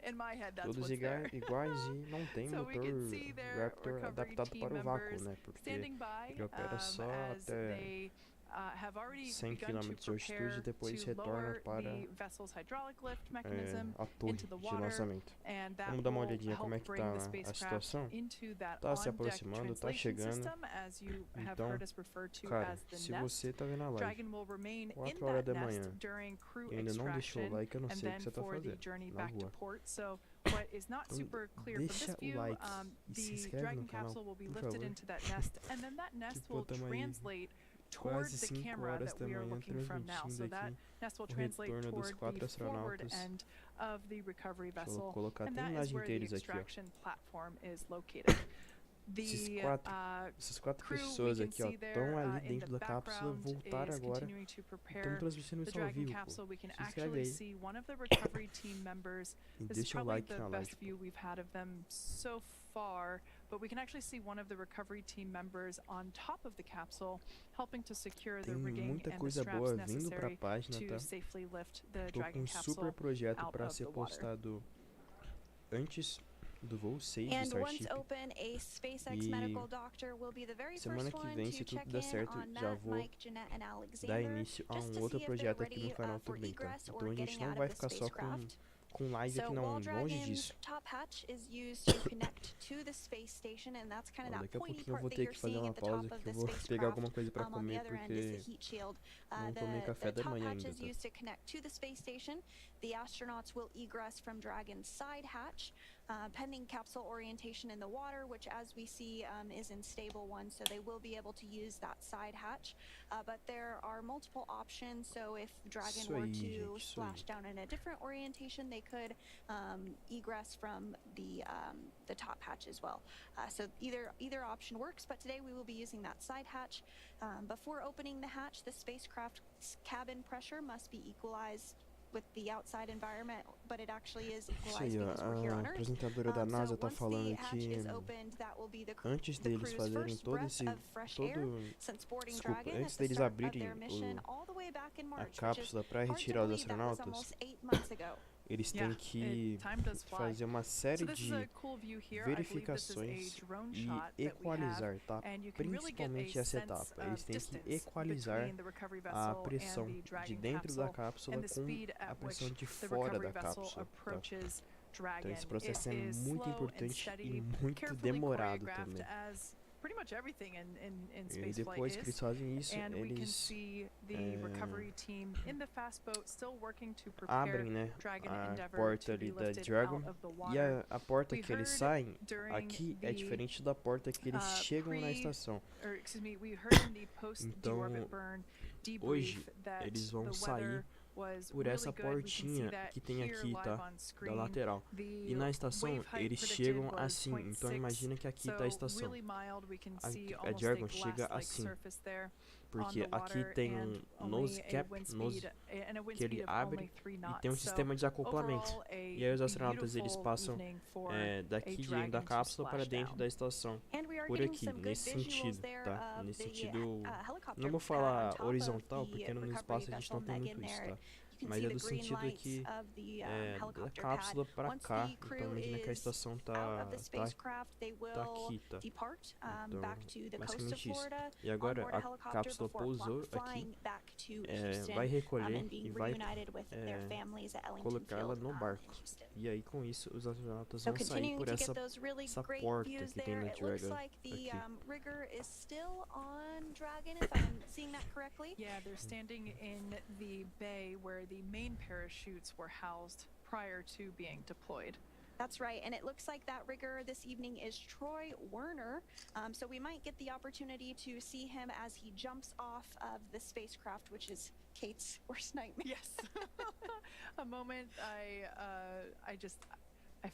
in my head, that's Todos what's there. iguais e não tem So we motor can see their Raptor recovery adaptado team para o vácuo, members né? Porque standing by ele opera só as até they have already 100 begun km to de altitude e prepare depois to retorna lower para the vessel's hydraulic lift mechanism a torre into the de water, lançamento. and that Vamos dar uma will olhadinha como é help que bring tá the a spacecraft situação. into that Tá se on-deck aproximando, tá translation chegando. system, as you have Então, heard us refer to cara, as the se nest. você tá vendo a live Dragon will remain in 4 horas that da nest manhã during crew e ainda não deixou o extraction like, eu não and sei o then que você tá for the fazendo, journey na back to rua. port. So what is not Então, super clear from deixa this o view, like e se the inscreve Dragon no canal, capsule will be por lifted favor. into that nest, and then that nest will tamo aí translate toward quase the 5 camera horas that da we are manhã looking from now. So transmitindo that aqui nest will o translate retorno dos toward 4 the forward astronautas. end of the recovery Deixa eu vessel, colocar and até a that is imagem where the deles aqui, ó. extraction platform is located. The Essas quatro crew we pessoas can aqui, ó, see there estão ali in the dentro da cápsula, background voltaram is agora. continuing to Estamos prepare transmitindo the isso ao Dragon vivo, capsule. pô. We can Se inscreve actually aí see one of the recovery team members. e This is deixa o probably like the na best live. view we've had of them so far, but we can actually see one of the recovery team members on top of the capsule, helping to secure the Tem rigging muita and the coisa straps boa vindo pra necessary página, to tá? safely lift the Tô com Dragon um super capsule projeto out para of ser the water. postado antes do voo 6 do And once Starship. open, a SpaceX E medical doctor will be the very semana first que one vem, to se tudo check der in certo, on já Matt, vou Mike, Jeanette, and dar Alexander, início a just um to outro see if they're projeto aqui no ready canal for também, tá? egress Então or a gente getting não out vai of the ficar só spacecraft. com live So aqui não, while longe Dragon's disso. top hatch is used to connect to the space station, and that's kind of Ó, that daqui a pointy pouquinho eu part vou that ter you're que fazer seeing uma at the pausa top of que eu the vou pegar spacecraft. alguma coisa pra On comer the other end is the porque heat shield. não tomei café The da top manhã hatch ainda, is tá? used to connect to the space station. The astronauts will egress from Dragon's side hatch, pending capsule orientation in the water, which, as we see, is in stable one, so they will be able to use that side hatch. But there are multiple options, so if Dragon Isso were aí, to gente, isso splash aí. down in a different orientation, they could egress from the top hatch as well. So either option works, but today we will be using that side hatch. Before opening the hatch, the spacecraft's cabin pressure must be equalized with the outside environment, but it actually is Isso equalized aí, ó, because we're here a on Earth. apresentadora da NASA tá once falando the hatch que is opened, that will be the antes the deles crew's fazerem first todo breath esse of fresh air since boarding desculpa, Dragon at antes the deles start of abrirem their mission all the way back in a March, which is cápsula para hard to retirar os believe that was astronautas, almost 8 months ago. eles Yeah, têm que time does fly. fazer uma série So this is a de cool view here. I believe this is verificações a drone e shot that we have, equalizar, tá? and you can really get Principalmente a essa sense etapa. Eles of têm distance que equalizar between the recovery a vessel pressão and the de Dragon dentro da capsule cápsula and the com speed a at pressão which de the fora recovery da vessel cápsula, tá? approaches Dragon. Então esse processo é It is muito slow and importante steady, e muito carefully demorado choreographed também. as pretty much everything in E spaceflight depois que is. eles fazem isso, And we can eles see the recovery team in the fast boat still working to prepare abrem, né, Dragon a Endeavour porta to be ali da lifted Dragon out of the e water. a porta We que eles heard saem during aqui é the, diferente da porta que eles chegam na estação. or excuse me, we heard in the post-deorbit Então, burn debrief hoje that eles vão the sair weather was por really essa good. We can see portinha that que tem here aqui, live tá? on Da screen. lateral. The E na estação wave height eles predicted chegam was assim. Então 0.6, imagina que aqui tá a so estação. really mild. We can see A almost Dragon a chega glass-like assim. surface there. Porque on the aqui water tem and nose only a cap, wind nose speed and a wind que ele speed of abre only 3 e knots. tem um So sistema de acoplamento. overall, E aí os astronautas eles beautiful passam evening for daqui a de dentro da dragon to cápsula para splash dentro down. da estação. And we are Por getting aqui, some good nesse visuals sentido, there tá? of Nesse the sentido, helicopter não vou on falar top of horizontal, the porque no recovery espaço a gente não vessel tem Megan muito isso, there. tá? You can Mas see é the do green sentido lights que of the da helicopter cápsula pad. para Once cá. the crew Então imagina que a is estação out tá of the spacecraft, they will aqui, tá? depart Então, back to the coast of basicamente isso. Florida E agora on board a a helicopter cápsula before pousou aqui, flying back to Houston vai recolher and being e vai reunited with their families at Ellington colocar ela Field no in barco. Houston. E aí com isso os astronautas So vão sair continuing por to essa get those really great porta views que tem there, no it looks Dragon like the aqui. rigger is still on Dragon, if I'm seeing that correctly. Yeah, they're standing in the bay where the main parachutes were housed prior to being deployed. That's right, and it looks like that rigger this evening is Troy Werner. So we might get the opportunity to see him as he jumps off of the spacecraft, which is Kate's worst nightmare. Yes. A moment I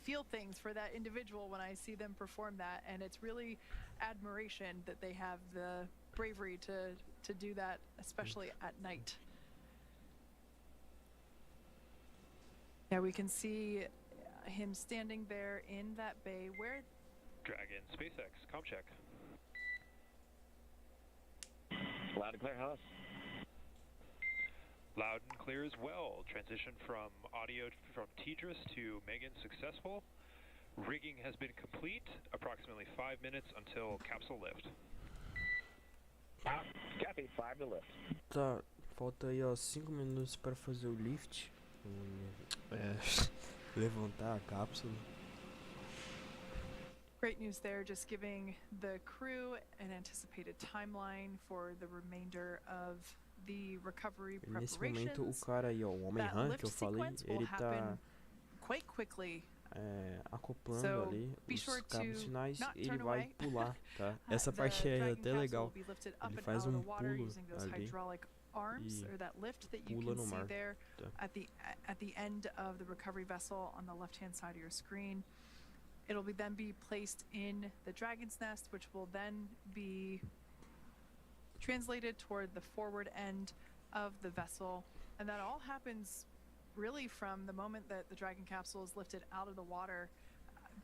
feel things for that individual when I see them perform that, and it's really admiration that they have the bravery to do that, especially at night. Yeah, we can see him standing there in that bay where Dragon, SpaceX, comm check. Loud and clear, Hollis. Loud and clear as well. Transition from audio from Tidris to Megan successful. Rigging has been complete. Approximately 5 minutes until capsule lift. Copy, 5 to lift. Tá, falta aí ó 5 minutos para fazer o lift. Levantar a cápsula. Great news there, just giving the crew an anticipated timeline for the remainder of the recovery Nesse momento o preparations. cara aí ó, o Homem-Rã que eu falei, ele tá quite quickly. acoplando So, ali be os sure cabos to finais, not ele turn vai away. pular, tá? Essa The parte é Dragon até capsule legal. will be lifted up Ele and faz out of um the water pulo using those ali hydraulic arms, e or that lift that you pula can no see mar, there tá? at the end of the recovery vessel on the left-hand side of your screen. It'll then be placed in the Dragon's Nest, which will then be translated toward the forward end of the vessel, and that all happens really from the moment that the Dragon capsule is lifted out of the water,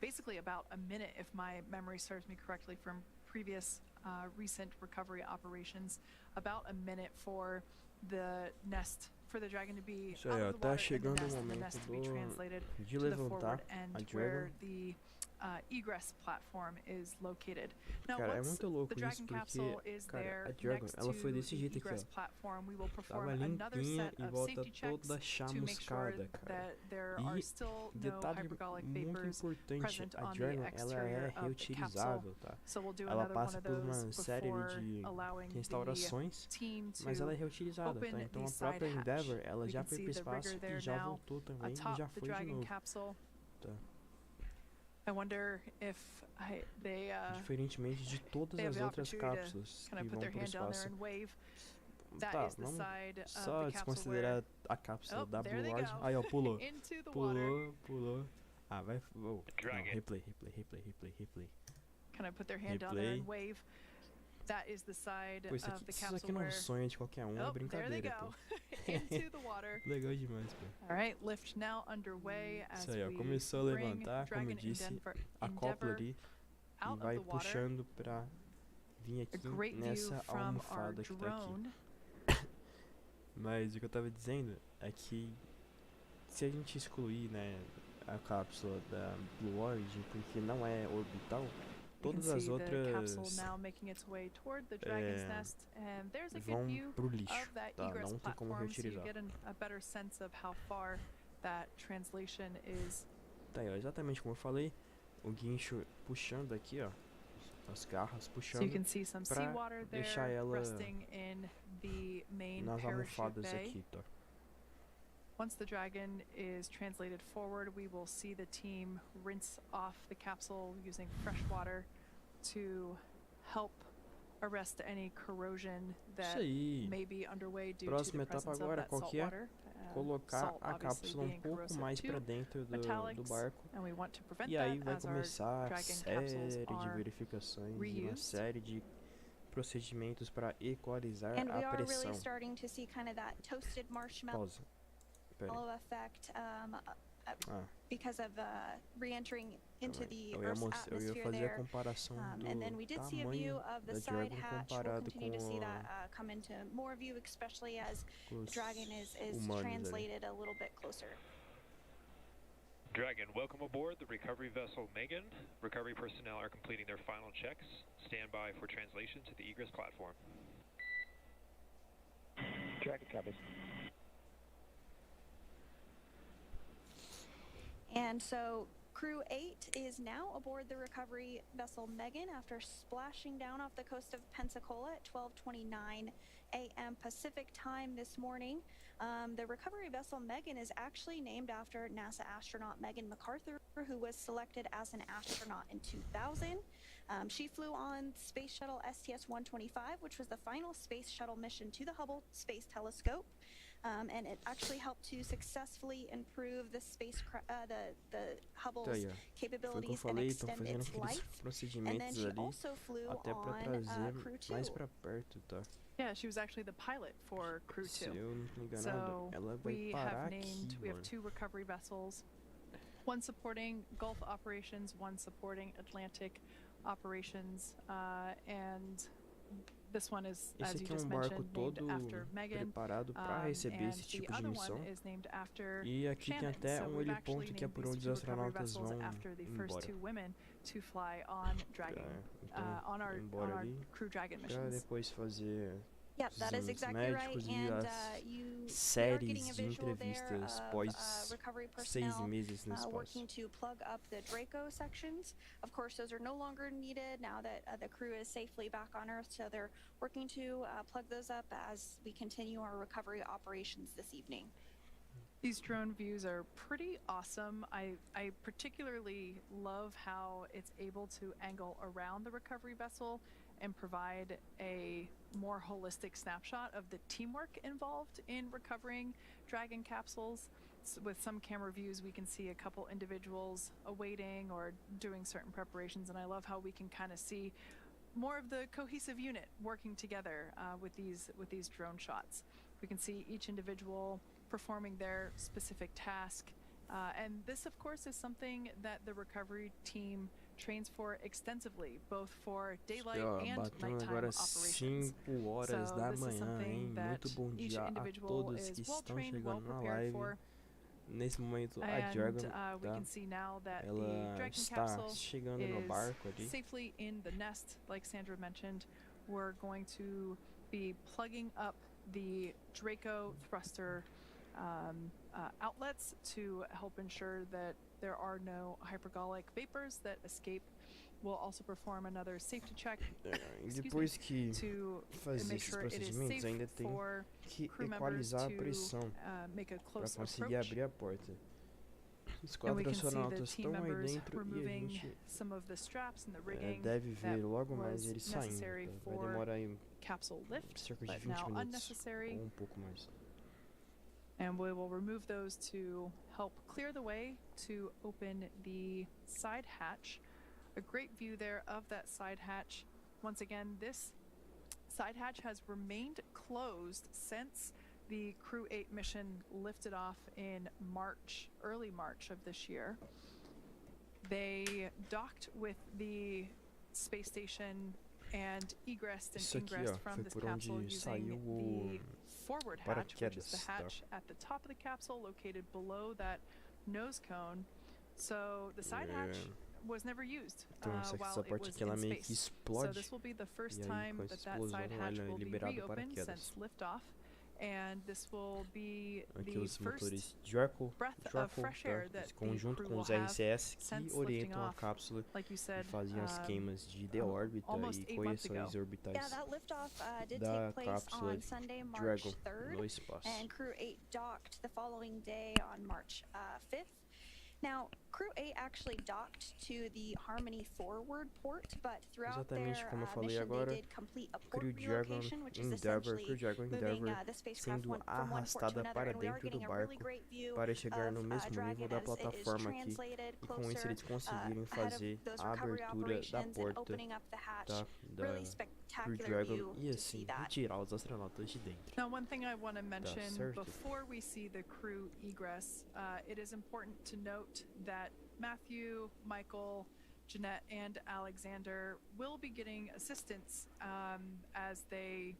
basically about a minute, if my memory serves me correctly from previous recent recovery operations, about a minute for the nest, for the Dragon to be Isso out aí, ó, of the tá water and the chegando o nest, and the momento nest to be translated de to the levantar forward a end Dragon. where the egress platform is located. Now, Cara, é once muito louco the Dragon isso, capsule porque, is cara, there a Dragon, next ela foi to desse the jeito aqui, egress ó. platform, we will perform Tava another limpinha set e of volta safety checks toda to make sure chamuscada, cara. that there E are still no detalhe hypergolic muito vapors importante, present a on the Dragon, ela exterior é of the capsule. reutilizável, tá? So we'll do Ela another one passa of por those uma série before de allowing the restaurações, team mas ela é to reutilizada, tá? open Então the a side própria hatch. Endeavour, ela We já can foi see pro the espaço rigger e there já now voltou também e atop já the foi de Dragon novo, capsule. tá? I wonder if they Diferentemente de todas they have as the outras opportunity cápsulas to kind que of put vão their pro hand down there espaço. and wave. That Tá, is the vamos side of só the capsule desconsiderar where a cápsula da there they Blue Origin. go. Aí ó, pulou. Into the water. Pulou. Ah, vai. Oh. Não, Dragon. replay. Kind of put their hand down there and Replay. wave. That is the side Pô, isso of aqui, the isso capsule aqui não é um where sonho de qualquer um, é there they brincadeira, go. pô. Into the water. Legal demais, pô. All right, lift now underway as Isso aí, ó, we começou a bring levantar, como eu Dragon disse, acopla Endeavour ali e out vai of the water. puxando pra vir A aqui great view nessa from our almofada que tá aqui. drone. Mas o que eu tava dizendo é que se a gente excluir, né, a cápsula da Blue Origin, porque não é orbital, You can todas as see the outras capsule now making its way toward the Dragon's Nest, and there's a good vão view pro lixo, of that tá? egress Não tem como platform, so you reutilizar. get a better sense of how far that translation is. Tá aí, ó, exatamente como eu falei, o guincho puxando aqui, ó, as garras So you puxando can see some pra seawater deixar there ela resting in the main nas parachute almofadas bay. aqui, tá? Once the Dragon is translated forward, we will see the team rinse off the capsule using fresh water to help arrest any corrosion Isso that aí. may be underway due to Próxima the etapa presence of agora, that qual salt que é? water. Colocar Salt a obviously cápsula being pouco corrosive mais to pra dentro do metallics, barco. and we want to prevent E aí that vai as our começar a Dragon série capsules de are verificações e uma reused. série de procedimentos para equalizar And we a are really pressão. starting to see kind of that toasted marshmallow Pausa. Pera effect aí. because of re-entering into the Eu Earth's ia atmosphere fazer a there. comparação And then we do did see a view tamanho of the da side Dragon hatch. We'll comparado continue to see that com come into more view, especially as os Dragon is humanos ali. translated a little bit closer. Dragon, welcome aboard the recovery vessel Megan. Recovery personnel are completing their final checks. Stand by for translation to the egress platform. Dragon copies. And so Crew 8 is now aboard the recovery vessel Megan after splashing down off the coast of Pensacola at 12:29 a.m. Pacific time this morning. The recovery vessel Megan is actually named after NASA astronaut Megan McArthur, who was selected as an astronaut in 2000. She flew on Space Shuttle STS-125, which was the final Space Shuttle mission to the Hubble Space Telescope. And it actually helped to successfully improve the Hubble's Tá aí, ó. Foi o que eu capabilities and falei, estão extend fazendo its aqueles life. And then procedimentos she ali also flew até pra on trazer Crew 2. mais pra perto, tá? Yeah, she was actually the pilot for Crew Se 2. eu não tô enganado, So ela vai we parar have aqui, we have mano. 2 recovery vessels, one supporting Gulf operations, one supporting Atlantic operations, and this one is, Esse as you aqui é just barco mentioned, todo named after Megan, preparado para receber and esse the tipo de other missão. one is named after E aqui tem Shannon. até So um we've actually heliponto que é named por these onde 2 os recovery astronautas vessels vão after the first embora. 2 women to fly on Dragon, Então, on our embora ali Crew Dragon pra missions. depois fazer Yep, that is exames exactly right. médicos e And as we are getting séries a de visual there entrevistas of pós recovery 6 personnel meses no espaço. working to plug up the Draco sections. Of course, those are no longer needed now that the crew is safely back on Earth. So they're working to plug those up as we continue our recovery operations this evening. These drone views are pretty awesome. I particularly love how it's able to angle around the recovery vessel and provide a more holistic snapshot of the teamwork involved in recovering Dragon capsules. With some camera views, we can see a couple individuals awaiting or doing certain preparations, and I love how we can kind of see more of the cohesive unit working together with these drone shots. We can see each individual performing their specific task, and this, of course, is something that the recovery team trains for extensively, both for daylight and Batendo nighttime agora operations. 5 horas So da this is manhã, hein? something that Muito bom each dia a individual todos que is well estão trained, well chegando na prepared live. for. Nesse momento, a And Dragon we can see now that the ela Dragon está capsule chegando no is barco ali. safely in the nest, like Sandra mentioned. We're going to be plugging up the Draco thruster outlets to help ensure that there are no hypergolic vapors that escape. We'll also perform another safety check E depois que to fazer make esses sure it is procedimentos, safe ainda tem for que crew members equalizar a to pressão make a para close conseguir approach. abrir a porta. Os And we 4 can see the astronautas team estão aí members dentro e a removing gente some of the straps and the rigging deve ver that logo mais was eles saindo. necessary Tá? Vai for demorar aí capsule lift, cerca de but 20 now minutos unnecessary. ou pouco mais. And we will remove those to help clear the way to open the side hatch. A great view there of that side hatch. Once again, this side hatch has remained closed since the Crew 8 mission lifted off in March, early March of this year. They docked with the space station and egressed and Isso aqui, ingressed ó, from foi this por capsule onde using saiu o the forward hatch, which is the paraquedas, tá? hatch at the top of the capsule located below that nose cone. So the side hatch was never used Então essa while it parte was aqui ela in meio que space. So explode. this will be the first E aí, time com that essa that explosão, side hatch ela é will be liberado reopened paraquedas. since liftoff. And this will be Aqui the os first motores Draco, breath of fresh air tá? that Esse the conjunto crew com os will have RCS que since lifting orientam a off, cápsula like you e said, fazem as queimas de órbita almost e 8 months ago. correções orbitais Yeah, that liftoff did da take place cápsula on Sunday, March Dragon 3rd. no espaço. And Crew 8 docked the following day on March 5th. Now, Crew 8 actually docked to the Harmony forward port, but throughout Exatamente their como eu falei mission, agora, they did complete a port Crew Dragon relocation, which is Endeavour, essentially Crew Dragon moving Endeavour the spacecraft sendo from one port to arrastada another, para and we are dentro do getting a really barco great view para chegar of no mesmo nível Dragon da as it is plataforma aqui, translated e com isso closer eles conseguirem ahead of fazer those a recovery abertura da operations and porta opening up the hatch. da Really Crew spectacular Dragon view e to see assim that. retirar os astronautas de dentro. Now, one thing I want to mention certo. before we see the crew egress, it is important to note that Matthew, Michael, Jeanette, and Alexander will be getting assistance as they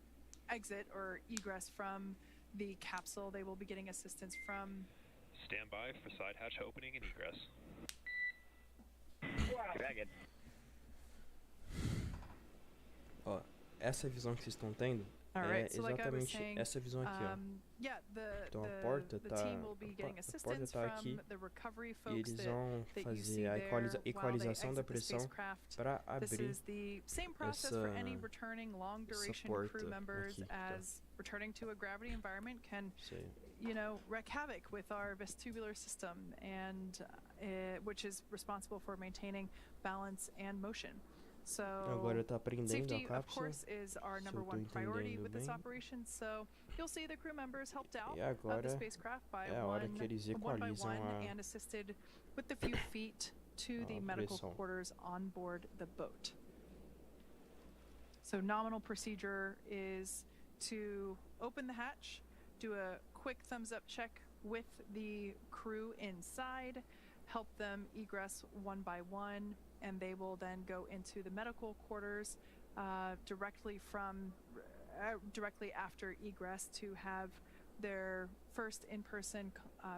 exit or egress from the capsule. They will be getting assistance from... Stand by for side hatch opening and egress. Dragon. Ó, essa visão que vocês estão tendo All é right, so like I was exatamente saying, essa visão aqui, ó. yeah, Então a porta the tá, team will be a getting porta assistance tá from aqui the recovery e folks eles vão that you see fazer a there while they equalização da exit the pressão spacecraft. para This abrir is the same process for any essa returning long duration porta crew members, aqui, tá? as returning to a gravity environment can, Isso aí. you know, wreak havoc with our vestibular system, and which is responsible for maintaining balance and motion. So Agora tá prendendo safety, a of cápsula. course, is our Se eu number tô one priority entendendo with this bem. operation. So you'll see the crew members helped out E of the agora spacecraft by é a hora que eles one by equalizam one and assisted with the few feet to the a medical pressão. quarters on board the boat. So nominal procedure is to open the hatch, do a quick thumbs up check with the crew inside, help them egress one by one, and they will then go into the medical quarters directly after egress to have their first in-person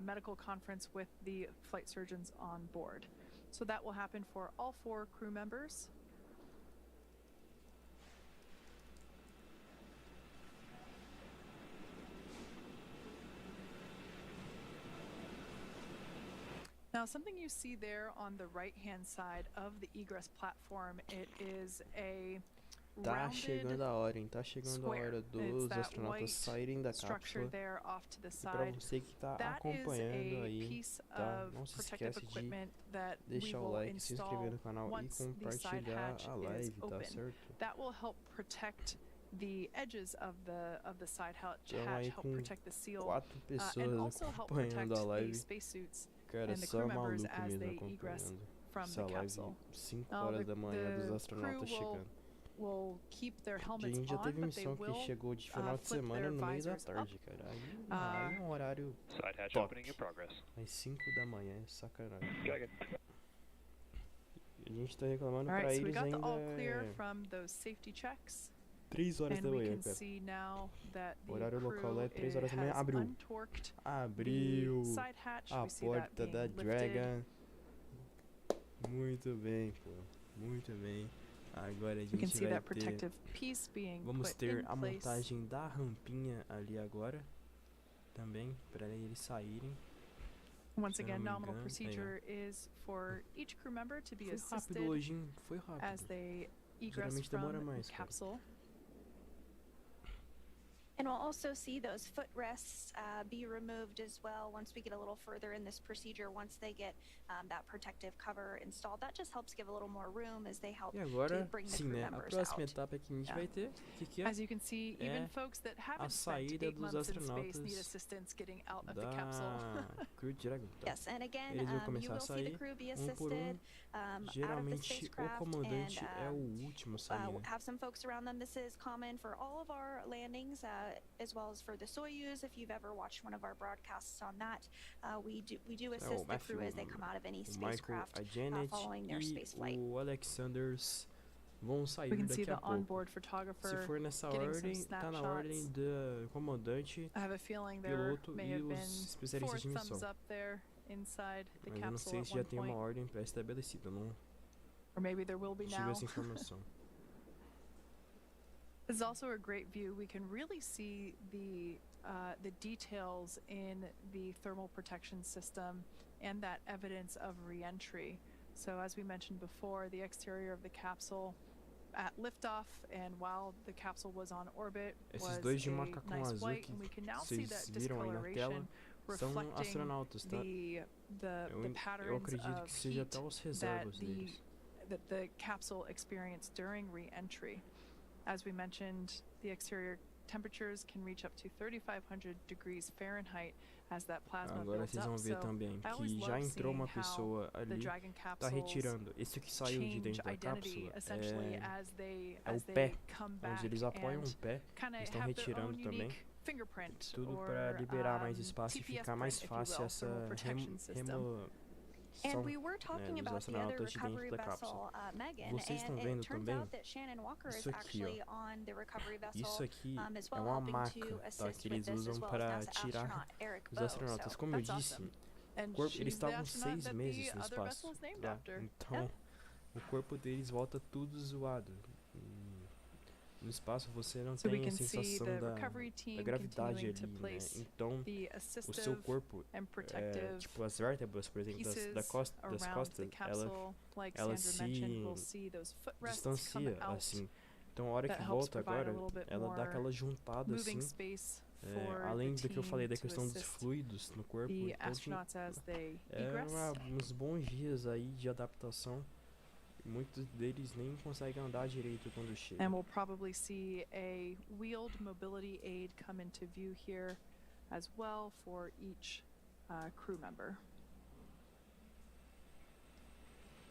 medical conference with the flight surgeons on board. So that will happen for all 4 crew members. Now, something you see there on the right-hand side of the egress platform, it is a Tá rounded chegando a hora, hein? Tá chegando a hora It's dos that astronautas white saírem da structure cápsula. there off to the E pra side. você que tá That is acompanhando a aí, piece tá? of Não se protective esquece de equipment that we deixar o will like, se inscrever install no canal e once the side compartilhar hatch a is live, tá open. certo? That will help protect the edges of the side hatch, Então aí help com protect the seal, 4 and pessoas also help protect acompanhando a the live, spacesuits cara, and the só crew members maluco as mesmo they egress acompanhando from essa the live capsule. 5 Now, horas da manhã dos the astronautas crew chegando. will keep their Porque a helmets gente já on, teve but they missão que will chegou de final de flip semana their no meio da visors up. tarde, cara. Aí é um horário Side hatch top. opening in progress. Às 5 da manhã, é sacanagem. Dragon. A gente tá reclamando All pra right, so we eles got the ainda all clear é from those safety checks, 3 horas and da we manhã, can cara. see now that O the horário local lá é 3 crew horas da manhã. has Abriu. untorqued Abriu the side hatch. a We see that porta da being lifted. Dragon. Muito bem, pô. Muito bem. Agora a You can gente see vai that ter... protective piece being Vamos put ter in a place. montagem da rampinha ali agora. Também, para eles saírem. Once se eu again, não me nominal engano. procedure is for each crew member to be Foi rápido assisted hoje, hein? Foi as rápido. they egress Geralmente from demora the mais, cara. capsule. And we'll also see those footrests be removed as well once we get a little further in this procedure, once they get that protective cover installed. That just helps give a little more room as they help E to agora, bring the sim, crew né? A members próxima out. etapa que a gente vai ter, o que é? As you can see, even É folks that haven't spent saída 8 dos months in space astronautas need assistance getting out of the capsule. Da Crew Dragon. Tá? Yes, and again, Eles vão you começar a will see the sair crew be por assisted out of the Geralmente o spacecraft comandante and é o último a sair, né? have some folks around them. This is common for all of our landings, as well as for the Soyuz. If you've ever watched one of our broadcasts on that, we do assist the crew as they come out of any O Michael, spacecraft a Janet following their e space flight. o Alexanders vão sair We can see daqui a the pouco. onboard Se photographer for nessa getting some ordem, tá na ordem snapshots. do comandante, I have a feeling there piloto may e have os been especialistas 4 de thumbs missão. up there inside the Mas eu não capsule sei at se já one tem uma point, ordem pré-estabelecida, não or maybe there will be tive now. essa informação. This is also a great view. We can really see the details in the thermal protection system and that evidence of re-entry. So as we mentioned before, the exterior of the capsule at liftoff and while the capsule was on orbit Esses was dois de a macacão nice azul white, que and we can now see vocês that viram aí na tela discoloration São reflecting astronautas, tá? the Eu patterns acredito of que seja heat até os that reservas deles. the capsule experienced during re-entry. As we mentioned, the exterior temperatures can reach up to 3,500 degrees Fahrenheit as that plasma Agora builds vocês up. vão ver So também I always que já love entrou uma seeing how pessoa the ali, Dragon tá capsules retirando. Esse que saiu de change dentro da identity cápsula essentially é as they o pé, come onde back eles apoiam and o pé. kind Eles of estão have their own retirando também. unique fingerprint Tudo or para liberar mais espaço e TPS ficar mais print, if you fácil will, essa thermal protection system. remoção, And we were talking dos about the other astronautas de dentro recovery da vessel, cápsula. Megan, Vocês estão and vendo it turns também out that Shannon Walker is isso aqui, actually ó. on the recovery vessel Isso aqui as é well, uma helping maca, to tá, assist que with eles this, as usam well as para NASA tirar astronaut Eric os Bowe. astronautas. So Como eu that's disse, awesome. o And corpo, she's eles the estavam astronaut 6 that meses the no other espaço. vessel's named Tá? after. Então, o corpo deles volta tudo zoado. No espaço você não So we tem a can see sensação the da recovery team gravidade continuing to ali, né? place Então, the o seu assistive corpo, and protective tipo as vértebras, por exemplo, das pieces das around the costas, capsule, like ela Sandra mentioned, se we'll see those footrests come distancia out, assim. Então, a hora that que helps volta provide a agora, little bit ela dá more aquela juntada moving assim. space for Além the do que eu falei da team to questão dos assist fluidos no corpo, the então astronauts as they é egress. uns bons dias aí de adaptação. Muitos deles nem conseguem andar direito quando chegam. And we'll probably see a wheeled mobility aid come into view here as well for each crew member.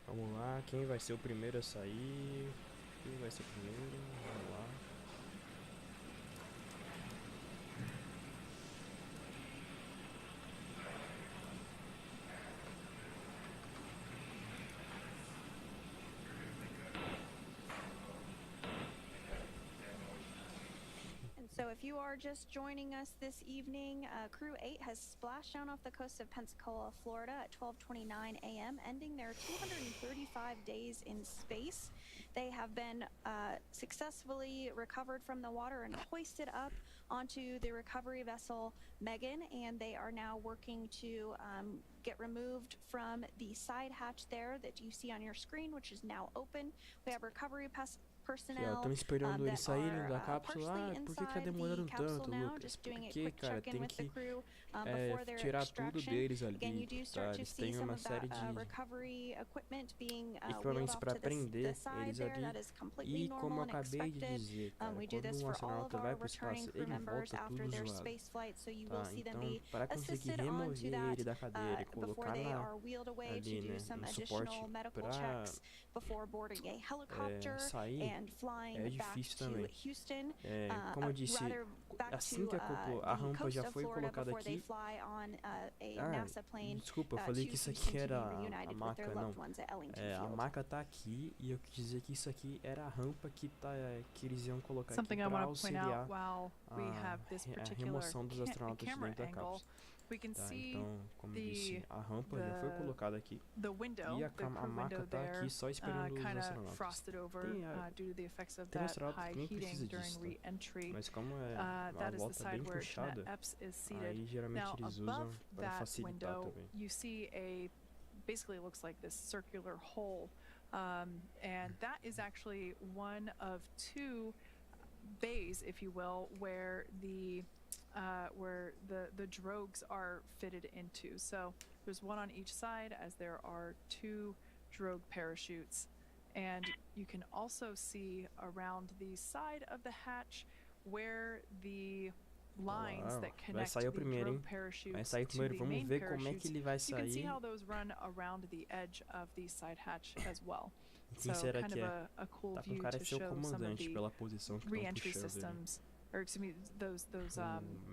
Vamos lá, quem vai ser o primeiro a sair? Quem vai ser o primeiro? Vamos lá. So if you are just joining us this evening, Crew 8 has splashed down off the coast of Pensacola, Florida at 12:29 a.m., ending their 235 days in space. They have been successfully recovered from the water and hoisted up onto the recovery vessel Megan, and they are now working to get removed from the side hatch there that you see on your screen, which is now open. We have recovery personnel Estão esperando eles that saírem are da cápsula. partially Por que tá inside the demorando capsule tanto, now, Lucas? just doing a Porque, quick cara, check-in tem with the que crew before their tirar tudo extraction. deles Again, you ali, do tá? start to Eles see têm some uma of série that de recovery equipment being wheeled equipamentos off para to the prender side eles there. That ali. is completely E como normal eu and acabei de expected. dizer, cara, We do quando this um for all astronauta of vai our para o returning espaço, crew ele members volta after tudo their zoado. space flight, so you Tá? will see them Então, be para conseguir assisted onto remover ele da that cadeira e before colocar they are wheeled away ali, to né, do some no additional suporte medical para checks before boarding a helicopter sair, and flying é back difícil to também. Houston. Como eu disse, Rather back assim to que a rampa the já coast of foi Florida colocada before they aqui. fly on a NASA plane Desculpa, eu to falei que isso aqui Houston to era be a reunited with maca, their não. loved ones at Ellington A Field. maca tá aqui e eu quis dizer que isso aqui era a rampa que eles iam colocar Something aqui I para want to point out auxiliar while we have this a particular remoção dos astronautas de camera dentro da angle, cápsula. we can Tá? see Então, como eu disse, a rampa já foi colocada aqui the window, e a the crew maca window tá there, aqui só esperando os kind of astronautas. frosted over due to the effects of Tem that astronauta high que nem heating precisa during disso, tá? re-entry. Mas como a That is the volta é bem side where puxada, EPS is seated. aí geralmente Now, eles usam above para that facilitar window, também. you see basically looks like this circular hole, and that is actually one of two bays, if you will, where the drogues are fitted into. So there's one on each side, as there are two drogue parachutes, and you can also see around the side of the hatch where the lines that Vai connect sair o the primeiro, hein? drogue parachutes Vai sair to primeiro. the Vamos main ver como é que parachutes. ele vai You can see sair. how those run around the edge of the side hatch as well. Quem So será kind que of é? a cool Tá com view cara to de ser o show some of comandante the pela posição que estão re-entry puxando ele. systems, or excuse me, those the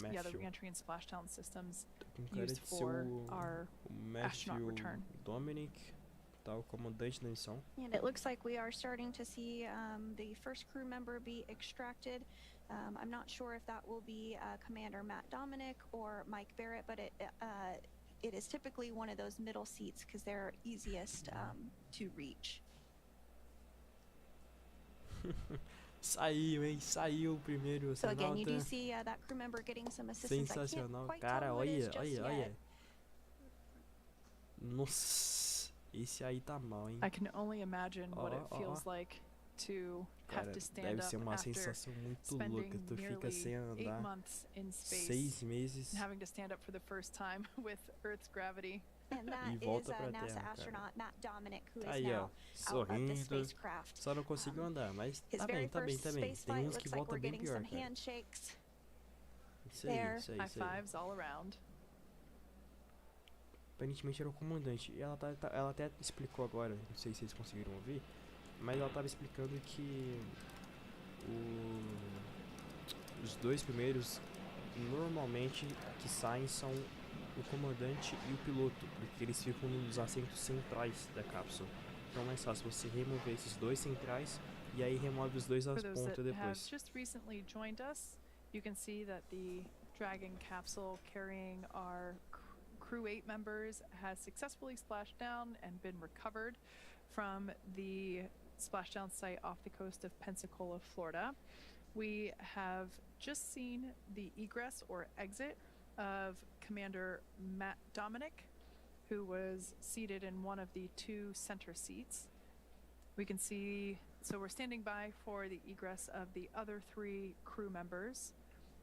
Matthew. re-entry and splashdown systems Tá com cara used de ser for o our astronaut Matthew return. Dominic, tá, o comandante da missão. And it looks like we are starting to see the first crew member be extracted. I'm not sure if that will be Commander Matt Dominic or Mike Barrett, but it is typically one of those middle seats because they're easiest to reach. Saiu, hein? Saiu o primeiro So again, you do astronauta. see that crew member getting some assistance. I can't Sensacional. quite Cara, tell who it is olha, just olha, yet. olha. Nossa, esse aí tá mal, hein? I can only imagine what it Ó, ó, feels ó. like to have Cara, to stand deve up ser uma after sensação muito spending louca. Tu fica nearly sem 8 andar months in space 6 meses and having to stand up for the first time with Earth's gravity. And that e is volta pra NASA Terra, cara. astronaut Matt Dominic, who is Aí, ó, now out of the sorrindo. spacecraft. Só não conseguiu andar, mas His tá very bem, tá bem, first tá bem. space Tem flight uns que looks like voltam we're bem getting pior, some cara. handshakes. Isso aí, there. isso aí, High isso aí. fives all around. Aparentemente era o comandante. E ela até explicou agora, não sei se vocês conseguiram ouvir, mas ela tava explicando que os dois primeiros normalmente que saem são o comandante e o piloto, porque eles ficam nos assentos centrais da cápsula. Então é mais fácil você remover esses dois centrais e aí remove os dois às For those pontas that have depois. just recently joined us, you can see that the Dragon capsule carrying our Crew-8 members has successfully splashed down and been recovered from the splashdown site off the coast of Pensacola, Florida. We have just seen the egress or exit of Commander Matt Dominic, who was seated in one of the 2 center seats. We can see, so we're standing by for the egress of the other 3 crew members.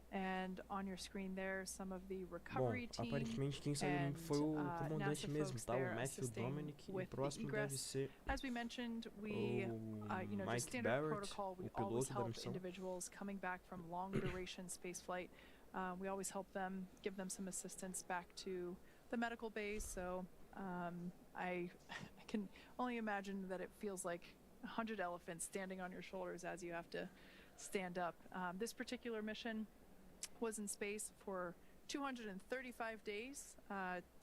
And on your screen there, some of the recovery Bom, team aparentemente quem saiu foi o comandante NASA mesmo, folks tá? O there Matthew assisting Dominic, e o with the próximo deve egress. ser As we mentioned, we, o just Mike standard Barrett, protocol, we o always piloto da help missão. individuals coming back from long duration space flight. We always help them, give them some assistance back to the medical base. So I can only imagine that it feels like 100 elephants standing on your shoulders as you have to stand up. This particular mission was in space for 235 days,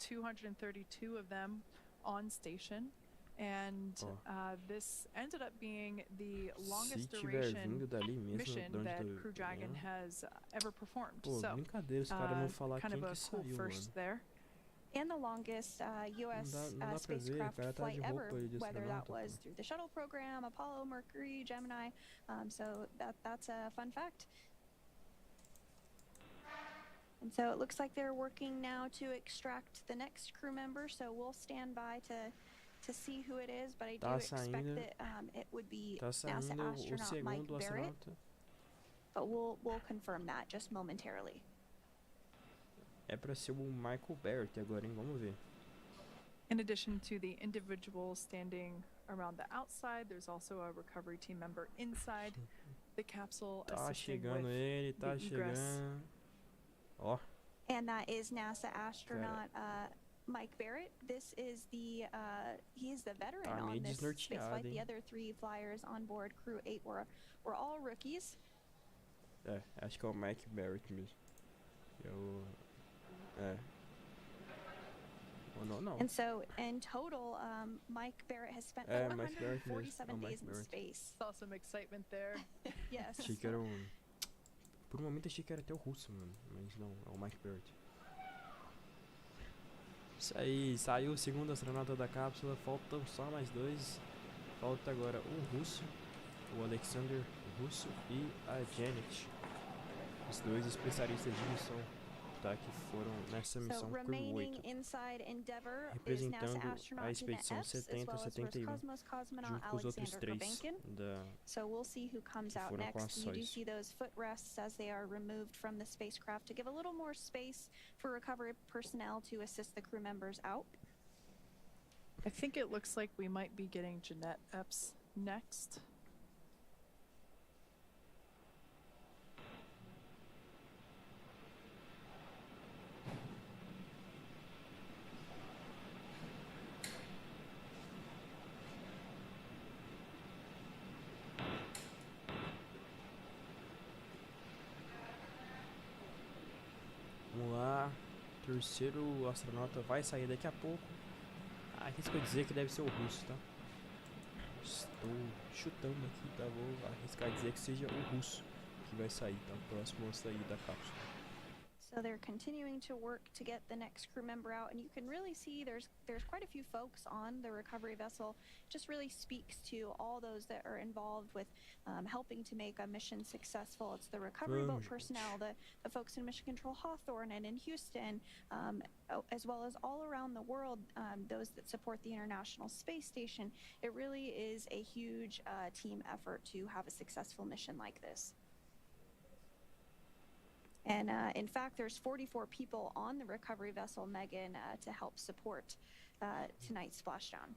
232 of them on station, and this ended up being the longest duration mission that Crew Dragon has ever performed. Pô, So, brincadeira, os caras não falar kind quem of a que cool saiu, first mano. there. And the longest U.S. Não dá pra ver, spacecraft cara tá flight de ever, roupa de whether that astronauta, was pô. through the shuttle program, Apollo, Mercury, Gemini. So that's a fun fact. And so it looks like they're working now to extract the next crew member. So we'll stand by to see who it is, but I do expect that it would be NASA astronaut Mike Barrett. But we'll confirm that just momentarily. É pra ser o Michael Barrett agora, hein? Vamos ver. In addition to the individuals standing around the outside, there's also a recovery team member inside the capsule Tá assisting chegando with ele, tá the egress. chegando. Ó. And that is NASA astronaut Mike Barrett. This is the he's the veteran on this space flight. The other 3 flyers on board Crew-8 were all rookies. É, acho que é o Mike Barrett mesmo. Oh, no. And so, in total, Mike Barrett has spent 447 days in space. Saw some excitement there. Yes. Achei que era Por um momento achei que era até o russo, mano. Mas não, é o Mike Barrett. Isso aí, saiu o segundo astronauta da cápsula. Faltam só mais 2. Falta agora o russo, o Alexander russo e a Janet. Os 2 especialistas de missão. Que foram nessa missão Crew-8, representando a expedição 70-71, junto com os outros 3 So we'll see who comes out next. You do see those footrests as they are removed from the spacecraft to give a little more space for recovery personnel to assist the crew members out. I think it looks like we might be getting Jeanette Epps next. Vamos lá, o terceiro astronauta vai sair daqui a pouco. Arrisco dizer que deve ser o russo, tá? Estou chutando aqui, tá? Vou arriscar dizer que seja o russo que vai sair, tá? O próximo a sair da cápsula. So they're continuing to work to get the next crew member out, and you can really see there's quite a few folks on the recovery vessel. Just really speaks to all those that are involved with helping to make a mission successful. It's the recovery boat personnel, the folks in Mission Control Hawthorne and in Houston, as well as all around the world, those that support the International Space Station. It really is a huge team effort to have a successful mission like this. And in fact, there's 44 people on the recovery vessel, Megan, to help support tonight's splashdown.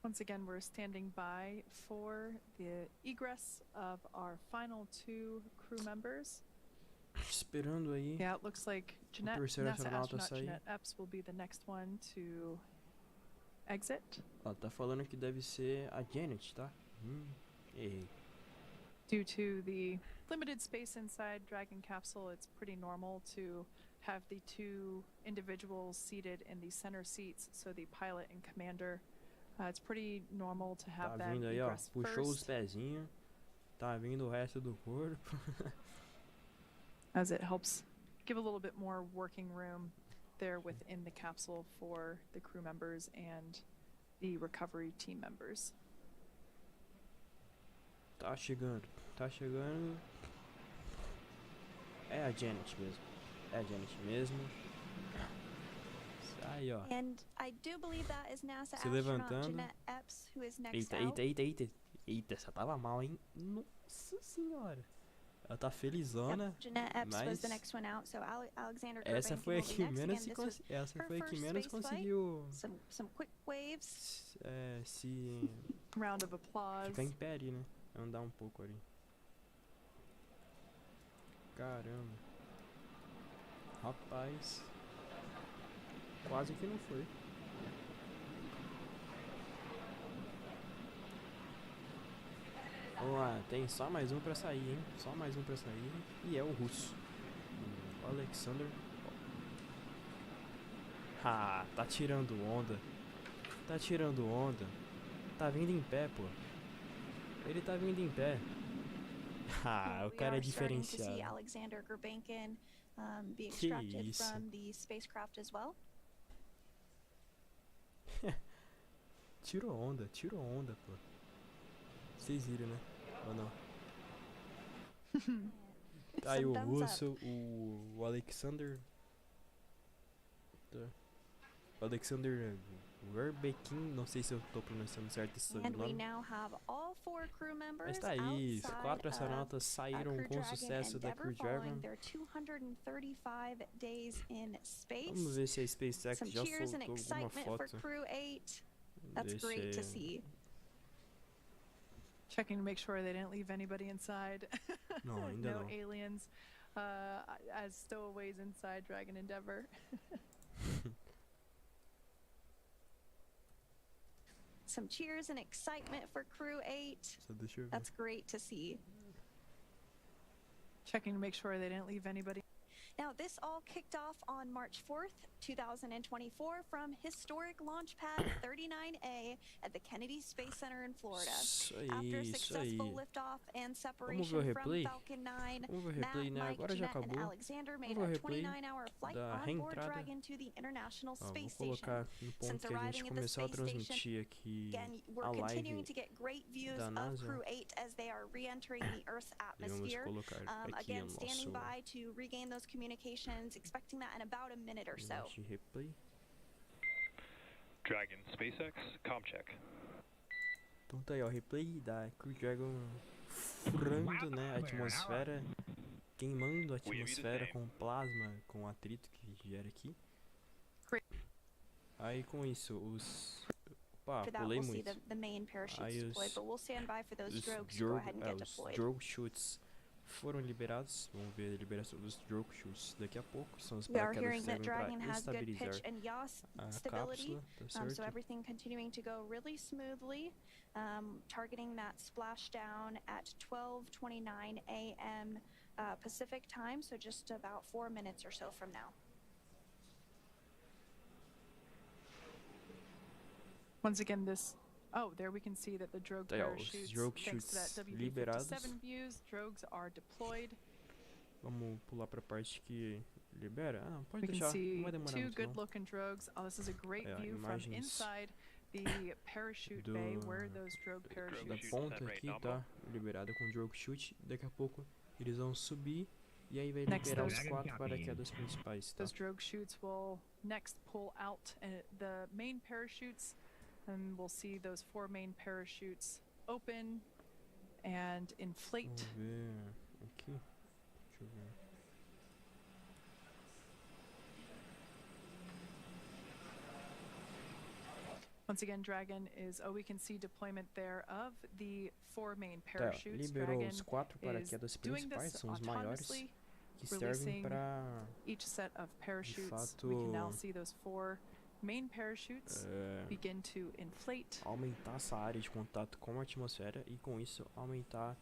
Once again, we're standing by for the egress of our final 2 crew members. Esperando aí. Yeah, it looks like Jeanette, terceiro NASA astronauta astronaut sair. Jeanette Epps will be the next one to exit. Ó, tá falando que deve ser a Janet, tá? Errei. Due to the limited space inside Dragon capsule, it's pretty normal to have the 2 individuals seated in the center seats, so the pilot and commander. It's pretty normal to have Tá that vindo aí, ó. egress Puxou os first, pezinhos. Tá vindo o resto do corpo. as it helps give a little bit more working room there within the capsule for the crew members and the recovery team members. Tá chegando. Tá chegando. É a Janet mesmo. É a Janet mesmo. Aí, ó. And I do believe that is NASA Se astronaut levantando. Jeanette Epps, who is next Eita, out. eita, eita, eita. Eita, essa tava mal, hein? Nossa senhora. Ela tá felizona. Yep, Jeanette Epps was mas the next one out, so Alexander essa Gurbankin foi a will be que next. menos Again, this was essa her foi a que first menos space flight. conseguiu Some quick waves. se Round of applause. ficar em pé ali, né? Andar um pouco ali. Caramba. Rapaz. Quase que não foi. Vamos lá, tem só mais um pra sair, hein? Só mais um pra sair. E é o russo. O Alexander. Ah, tá tirando onda. Tá tirando onda. Tá vindo em pé, pô. Ele tá vindo em pé. Ah, o We cara é are starting to see diferenciado. Alexander Gurbankin be Que extracted isso. from the spacecraft as well. Tirou onda, pô. Vocês viram, né? Ou não? Tá aí Some o thumbs up. russo, o Alexander. O Alexander Gurbankin, não sei se eu tô pronunciando certo esse And we nome. now have all 4 crew members Mas tá aí, os outside 4 of, astronautas saíram Crew com Dragon sucesso da Crew Endeavour Dragon. following their 235 days in space. Vamos ver se a SpaceX Some já cheers and soltou alguma excitement for foto. Crew 8. That's Deixa great to eu- see. Checking to make sure they didn't leave anybody inside. Não, ainda no não. aliens as stowaways inside Dragon Endeavour. Some cheers and excitement for Crew 8. Só deixa eu ver. That's great to see. Checking to make sure they didn't leave anybody. Now, this all kicked off on March 4th, 2024 from historic launch pad 39A at the Kennedy Space Center in Florida. Isso After aí, isso successful aí. liftoff and ver o separation from replay? Falcon 9, Vamos ver o Matt, replay, né? Mike, Agora já Jeanette, and acabou. Alexander made Vamos ver a o replay 29-hour flight da on board reentrada. Dragon to the International Ó, Space vou Station. colocar no ponto Since que a gente arriving at the começou a space station, transmitir aqui Again, we're a continuing live. to get great views da of NASA. Crew 8 as they are re-entering the Earth's E vamos atmosphere. colocar aqui Again, o standing nosso by to regain those communications, expecting that in about a minute or so. de replay. Dragon SpaceX, ComCheck. Então tá aí, ó, replay da Crew Dragon furando, né, a atmosfera, queimando a atmosfera com plasma, com atrito que gera aqui. Aí com isso, Opa, After that, pulei we'll see muito. the main parachutes Aí deployed, but we'll stand by for those Os strokes to go ahead and get os deployed. drogue chutes foram liberados. Vamos ver a liberação dos drogue chutes daqui a pouco. São os We are paraquedas que hearing that servem Dragon para has good pitch estabilizar and yaw a stability, cápsula, tá so certo? everything continuing to go really smoothly, targeting that splashdown at 12:29 a.m. Pacific time, so just about 4 minutes or so from now. Once again, this. Oh, there we can see that the drogue Tá aí, ó, os parachutes, drogue thanks to that chutes liberados. WB-57 views, drogues are deployed. Vamos pular pra parte que libera. Ah, pode We can deixar, see não vai demorar two muito não. good-looking drogues. Oh, this is a great Aí, ó, view from imagens inside the parachute bay where those drogue Da parachutes. ponta aqui tá liberada com drogue chute. Daqui a pouco eles vão subir e aí vai Next, liberar os those- 4 paraquedas principais, tá? Those drogue chutes will next pull out the main parachutes, and we'll see those 4 main parachutes open and inflate. Vamos ver aqui. Deixa eu ver. Once again, Dragon is. Oh, we can see deployment there of the 4 main Tá, parachutes. liberou Dragon os 4 is paraquedas doing principais, this são os maiores, autonomously, que servem releasing para each set of parachutes. We can now fato, see those 4 main parachutes begin to inflate. aumentar essa área de contato com a atmosfera e com isso aumentar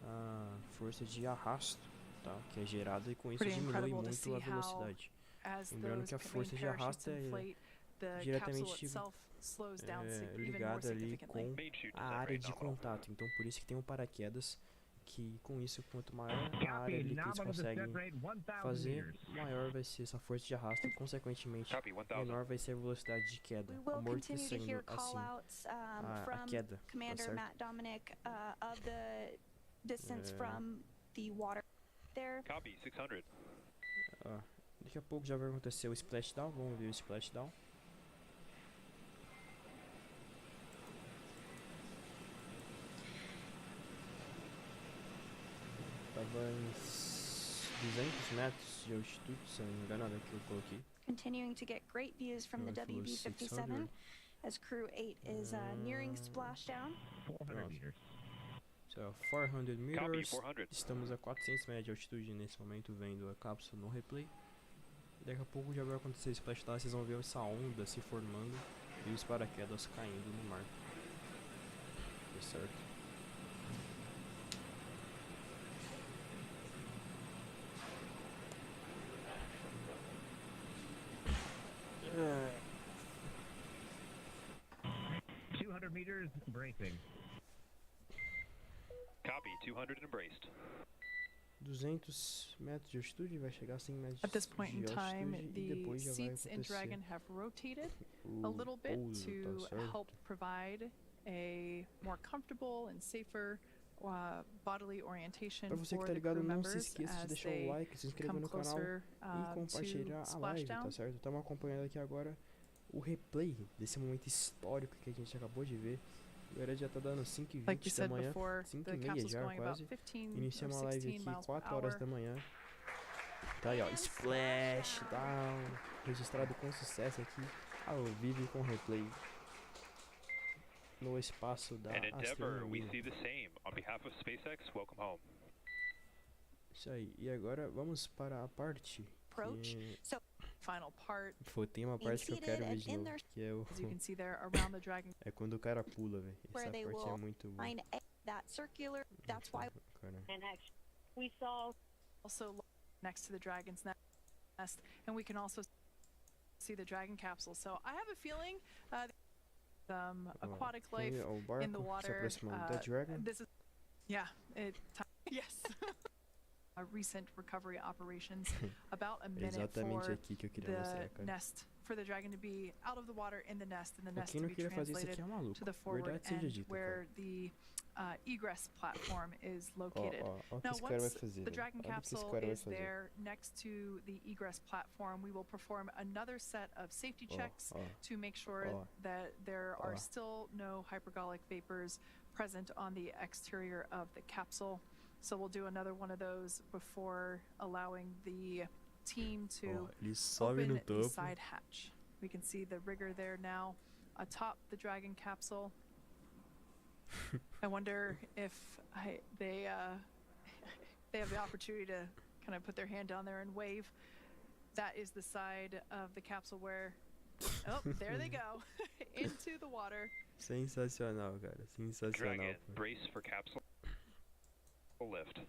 a força de arrasto, tá? Que é gerada e com isso Pretty diminui incredible to muito a see how, velocidade. as Lembrando those que a main força de parachutes arrasto é inflate, the capsule diretamente itself slows down even more ligada ali significantly. com Main chute a descent área rate de nominal. contato. Então por isso que tem um paraquedas que com isso quanto maior a área ali que eles conseguem fazer, maior vai ser essa força de arrasto e consequentemente Copy, 1000. menor vai ser a velocidade de queda, We will continue to hear amortecendo assim call-outs a from queda, tá Commander certo? Matt Dominic of the distance from the water there. Copy, 600. Ó, daqui a pouco já vai acontecer o splashdown, vamos ver o splashdown. Tava em 200 metros de altitude, se eu não me engano, olha que eu coloquei. Continuing to get great views from the Alright, for WB-57 600. as Crew 8 is nearing splashdown. 400 meters. So, 400 Copy, meters. 400. Estamos a 400 metros de altitude nesse momento, vendo a cápsula no replay. E daqui a pouco já vai acontecer o splashdown, vocês vão ver essa onda se formando e os paraquedas caindo no mar. Tá certo? É, 200 meters, bracing. Copy, 200 and embraced. 200 metros de altitude, vai chegar a 100 metros At this point in de time, altitude e the depois já vai seats in acontecer Dragon have rotated o a little bit pouso, to tá certo? help provide a more comfortable and safer bodily orientation Pra você que for tá the ligado, crew não se members esqueça de as deixar o they like, se inscrever come no canal closer e compartilhar to a live, splashdown. tá certo? Estamos acompanhando aqui agora o replay desse momento histórico que a gente acabou de ver. Agora já tá dando 5h20 Like we da said manhã, before, 5h30 the capsule's já going about quase. 15 or Iniciamos a live 16 aqui miles per 4 horas da hour. manhã. Tá aí, ó, splashdown, registrado com sucesso aqui, ao vivo e com replay. No espaço da And Endeavour, we astronomia. see the same. On behalf of SpaceX, welcome home. Isso aí, e agora vamos para a parte Approach. que... So Final part, Pô, tem uma parte que eu quero ver de in novo, their que é o... as you can see there, around the Dragon. é quando o cara pula, velho. where Essa they parte é will muito boa. find that circular. That's why Cara, And actually, we saw Also next to the Dragon's nest, and we can also see the Dragon capsule. So I have a feeling ó, aquatic foi life o in the barco se water. aproximando da Dragon. This is, yeah, yes. Recent recovery operations, about a É minute exatamente for aqui que eu queria mostrar, the cara. nest, for the Dragon to be out of the water in the nest, and the nest Quem to não be queria fazer isso translated aqui é maluco. to the forward Verdade seja end dita, where cara. the egress platform is Ó, located. ó, ó o que Now, esse cara vai once fazer, the velho. Dragon Olha o que esse capsule cara vai is fazer. there next to the egress platform, we will perform another set of safety Ó, checks ó. to make sure ó. that there are Ó. still no hypergolic vapors present on the exterior of the capsule. So we'll do another one of those before allowing the team Ó, to ele sobe open no the topo. side hatch. We can see the rigger there now atop the Dragon capsule. I wonder if they have the opportunity to kind of put their hand down there and wave. That is the side of the capsule where, oh, there they go, into the water. Sensacional, cara. Sensacional. Dragon, pô. brace for capsule lift.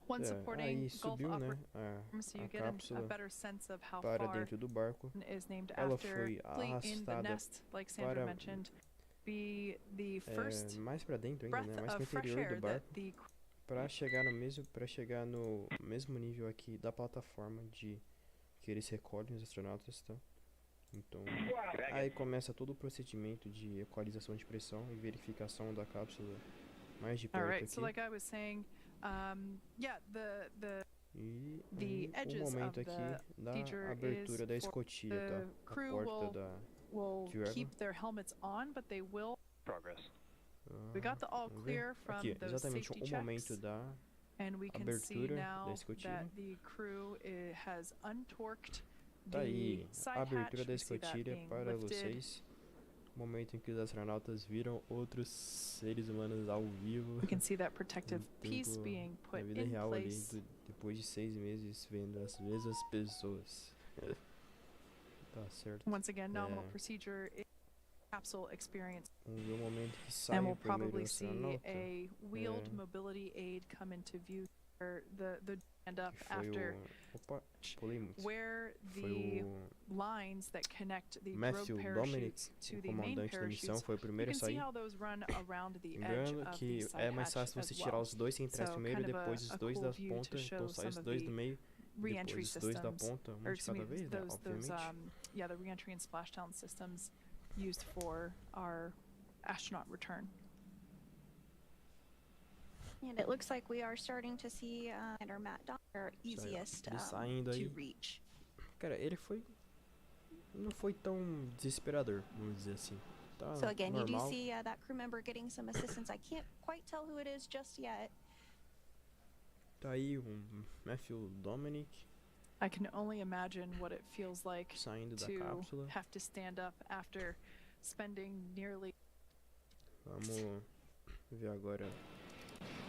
One supporting aí Gulf subiu, né, upper, so you a get a cápsula better sense of how para far dentro do barco. is named Ela after foi in the arrastada nest, like Sandra para mentioned, be the first mais para dentro ainda, breath né, mais pro of fresh interior do air that barco, the para chegar no mesmo nível aqui da plataforma que eles recolhem os astronautas, tá? Então, aí começa todo o procedimento de equalização de pressão e verificação da cápsula mais de all perto right. aqui. So like I was saying, yeah, E the o edges momento of aqui the da feature abertura is da for escotilha, the tá? A crew porta will Dragon. keep their helmets on, but they will. Progress. We got the all vamos ver? clear from Aqui, those exatamente safety o momento checks, da and we can see abertura da now escotilha. that the crew has untorqued Tá the aí, a side abertura hatch. da We see that escotilha being para lifted. vocês. Momento em que os astronautas viram outros seres humanos ao vivo. We can see that protective no piece tempo, being na put vida in real ali, place. depois de 6 meses vendo as mesmas pessoas. Tá certo. Once again, nominal É. procedure is capsule experience, Vamos ver o momento que sai and we'll o primeiro probably see astronauta. a wheeled É. mobility aid come into view. Or the stand up Que foi after Opa, pulei muito. where Foi the o lines that connect the Matthew drogue Dominic, parachutes o to the main comandante da missão, parachutes. foi o You primeiro a can see sair. how those run around the edge Lembrando of the que side é mais hatch fácil as você tirar well. os dois centrais So primeiro, kind of depois os dois cool da view to ponta, show então sai some os of dois the do meio, re-entry depois os dois da systems, ponta, um or de excuse cada me, vez, né, those obviamente. yeah, the re-entry and splashdown systems used for our astronaut return. And it looks like we are starting to see our Matt Donner easiest Ele saindo aí. to reach. Cara, ele não foi tão desesperador, vamos dizer assim. Tá So again, you do normal. see that crew member getting some assistance. I can't quite tell who it is just yet. Tá aí Matthew Dominic I can only imagine what it feels like saindo da to cápsula. have to stand up after spending nearly Vamos ver agora.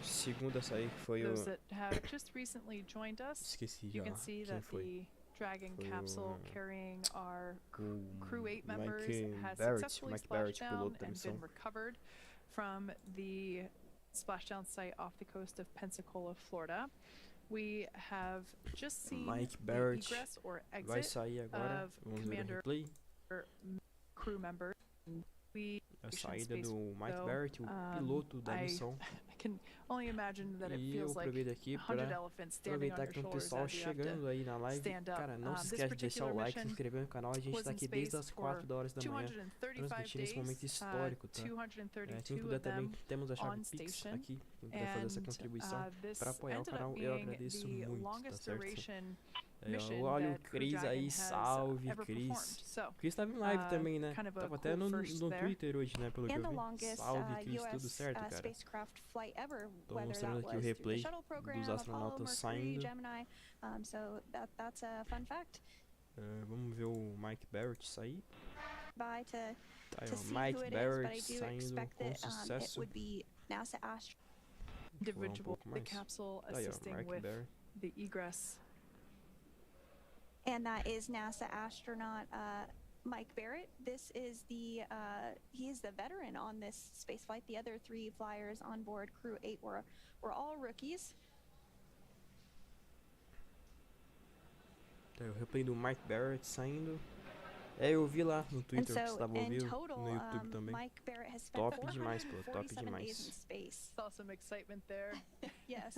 O segundo a sair que foi o... those that have just recently joined us. Esqueci You já can see quem that foi. the Dragon Foi capsule o- carrying our O Crew-8 members Mike has Barrett, successfully Mike Barrett, splashed down piloto da and missão. been recovered from the splashdown site off the coast of Pensacola, Florida. We have just seen Mike the Barrett egress or Vai exit sair agora. of Vamos ver o Commander replay. crew members. We A Mission saída Space do Mike though, Barrett, o piloto da I missão. can only imagine that it E eu feels like aproveito aqui 100 para elephants standing on aproveitar your que tem um shoulders pessoal as you have to chegando aí na live. stand up. Cara, não se This esquece de deixar o particular like, se mission inscrever no canal. A gente was tá in aqui desde space as for 4 horas da manhã, 235 transmitindo esse momento days, histórico, tá? Quem 232 puder of também, them temos a chave on PIX station, aqui. Quem puder fazer essa and contribuição this para apoiar o ended up canal, eu being agradeço the muito, tá longest certo? duration Aí, mission ó, olha o that Crew Cris Dragon aí, has salve ever Cris. performed. So, Cris tava em live também, né? kind of a Tava até cool no first there. Twitter hoje, né? Pelo que And eu the vi. longest Salve Cris, tudo U.S. certo, cara? spacecraft flight ever, Tô whether that mostrando aqui o was through the replay shuttle program, dos Apollo, astronautas Mercury, saindo. Gemini. So that's a fun fact. Vamos ver o Mike Barrett sair. By to Tá aí, to ó, see Mike who it is, but I Barrett do saindo expect com that it sucesso. would be NASA astronaut. individual, pouco the mais. capsule Tá aí, ó, assisting Mike with Barrett. the egress. And that is NASA astronaut Mike Barrett. This is he is the veteran on this space flight. The other 3 flyers on board Crew-8 were all rookies. Tá aí, o replay do Mike Barrett saindo. Eu vi lá no And Twitter que você so tava in ouvindo, total, no YouTube também. Mike Barrett has spent Top demais, pô, top 447 days demais. in space. Saw some excitement there. Yes.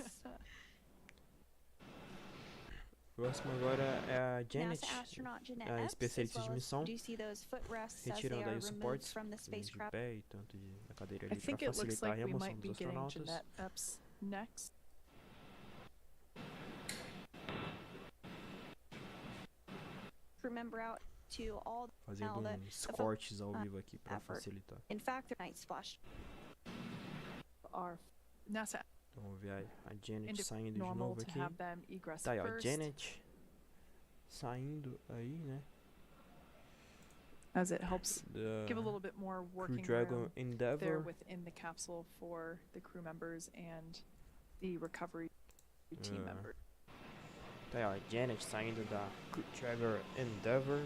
Próximo agora é a Janet, NASA astronaut Jeanette a Epps, as especialista de well as missão, do you see those footrests as they retirando are aí os removed suportes, from the tanto de spacecraft? pé e tanto da cadeira I ali think para it looks facilitar a like we remoção might be dos getting astronautas. Jeanette Epps next. Crew member out to all Fazendo now uns cortes ao vivo aqui para effort. facilitar. in fact the night splash. Our NASA Então vamos ver a Janet saindo de normal novo to aqui. have them egress Tá aí, ó, first, Janet saindo aí, né? as it helps give a Da little bit more Crew working Dragon room there Endeavor. within the capsule for the crew members and the recovery team members. Tá aí, ó, Janet saindo da Crew Dragon Endeavor.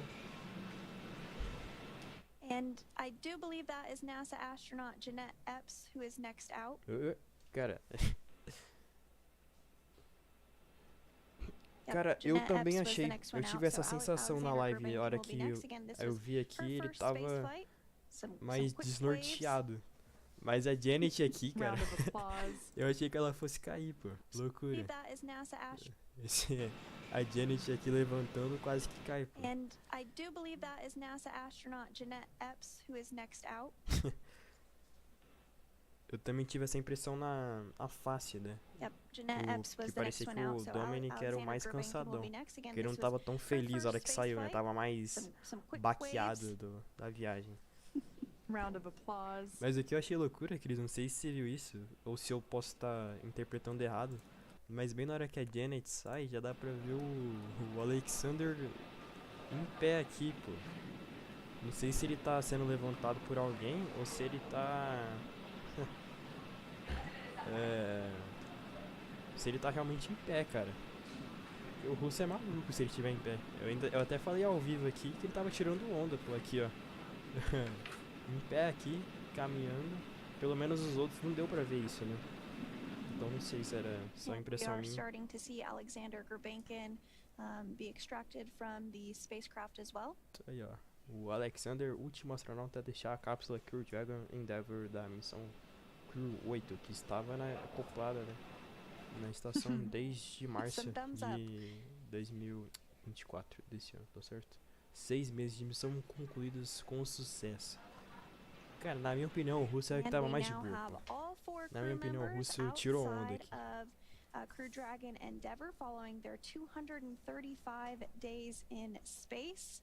And I do believe that is NASA astronaut Jeanette Epps who is next out. Cara, Cara, eu Jeanette também Epps was the achei. next Eu one tive out, essa so sensação na Alexander live. A Gurbank hora will be que next. Again, this eu was vi aqui, her ele first tava space flight. Some mais quick waves. desnorteado. Mas a Janet aqui, cara, Round of applause. eu achei que ela fosse cair, pô. I Loucura. believe that is NASA A Janet aqui levantando quase que cai, pô. And I do believe that is NASA astronaut Jeanette Epps who is next out. Eu também tive essa impressão na face, né? Yep, Jeanette Epps was Que the next parecia one que out. o So Dominic era o Alexander mais Gurbank will cansadão. be next. Again, Porque ele não this tava was tão her feliz na hora first que saiu, né? space Tava flight. mais Some quick baqueado waves. da viagem. Round of applause. Mas o que eu achei loucura, Cris, não sei se você viu isso, ou se eu posso estar interpretando errado, mas bem na hora que a Janet sai, já dá pra ver o Alexander em pé aqui, pô. Não sei se ele tá sendo levantado por alguém, ou se ele tá... se ele tá realmente em pé, cara. O russo é maluco se ele estiver em pé. Eu até falei ao vivo aqui que ele tava tirando onda, pô, aqui, ó. Em pé aqui, caminhando. Pelo menos os outros não deu pra ver isso, né? Então não sei se era só And we impressão are minha. starting to see Alexander Gurbankin be extracted from the spacecraft as well. Aí, ó. O Alexander, último astronauta a deixar a cápsula Crew-Dragon Endeavour da missão Crew-8, que estava acoplada, né, na estação desde março Some thumbs up. de 2024 desse ano, tá certo? 6 meses de missão concluídos com sucesso. Cara, na minha opinião, o russo é o que And tava we mais de now boa, have pô. all four Na minha crew opinião, o members russo tirou onda outside aqui. of Crew Dragon Endeavour following their 235 days in space.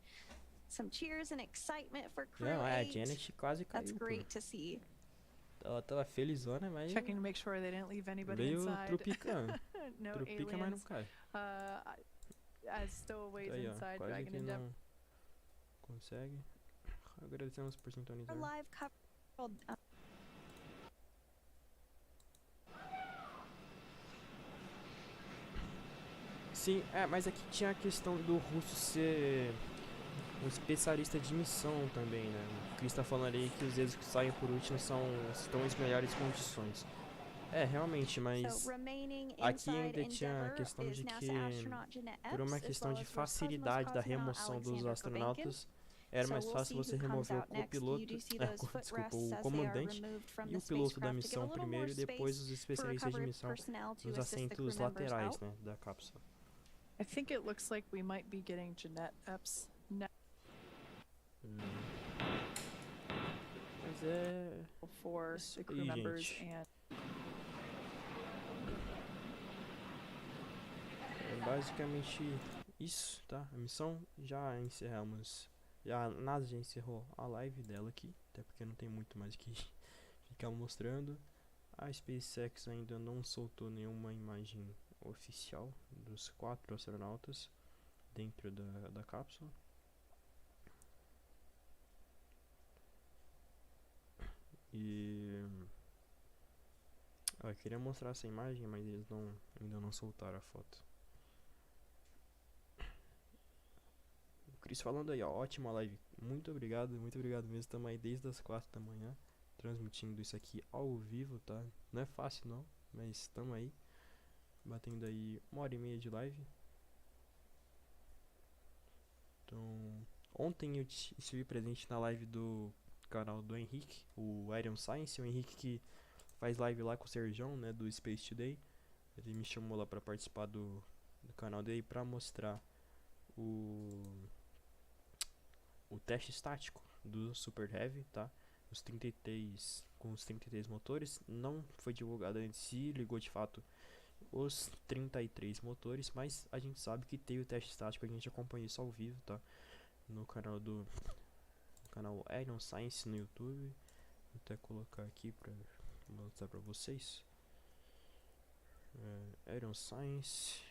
Some cheers and excitement for Crew Não, a 8. Janet quase That's caiu, pô. great to see. Ela tava felizona, mas Checking to make sure they didn't leave anybody veio inside. tropicando. No Tropica, mas não aliens. cai. As stowaways Tá aí, ó, inside quase Dragon que Endeavour. não consegue. Agradecemos por Our sintonizar. live coverage. Sim, mas aqui tinha a questão do russo ser um especialista de missão também, né? O Chris tá falando aí que os dedos que saem por último estão em melhores condições. É, realmente, mas So remaining aqui ainda inside tinha a Endeavour questão is de NASA que, astronaut Jeanette por uma Epps, as questão well de as Roscosmos facilidade da cosmonaut remoção dos Alexander astronautas, era So mais we'll fácil see você who comes remover out o next. You copiloto, do see those desculpa, footrests o as they are comandante removed from e the o piloto da spacecraft to give a missão little primeiro more e depois space os for especialistas de recovery missão personnel to nos assist the crew assentos members laterais, out. né, da cápsula. I think it looks like we might be getting Jeanette Epps next Mas é... for Isso the crew aí, members gente. and É basicamente isso, tá? A missão já encerramos. A NASA já encerrou a live dela aqui, até porque não tem muito mais que ficar mostrando. A SpaceX ainda não soltou nenhuma imagem oficial dos 4 astronautas dentro da cápsula. E eu queria mostrar essa imagem, mas eles ainda não soltaram a foto. O Chris falando aí, ó, ótima live. Muito obrigado mesmo. Estamos aí desde as 4 da manhã transmitindo isso aqui ao vivo, tá? Não é fácil não, mas estamos aí batendo aí 1h30 de live. Então, ontem eu estive presente na live do canal do Henrique, o Iron Science, o Henrique que faz live lá com o SEJAM, né, do Space Today. Ele me chamou lá para participar do canal dele para mostrar o teste estático do Super Heavy, tá? Com os 33 motores. Não foi divulgado antes se ligou de fato os 33 motores, mas a gente sabe que tem o teste estático, a gente acompanha isso ao vivo, tá? No canal canal Iron Science no YouTube. Vou até colocar aqui pra mostrar pra vocês. Iron Science.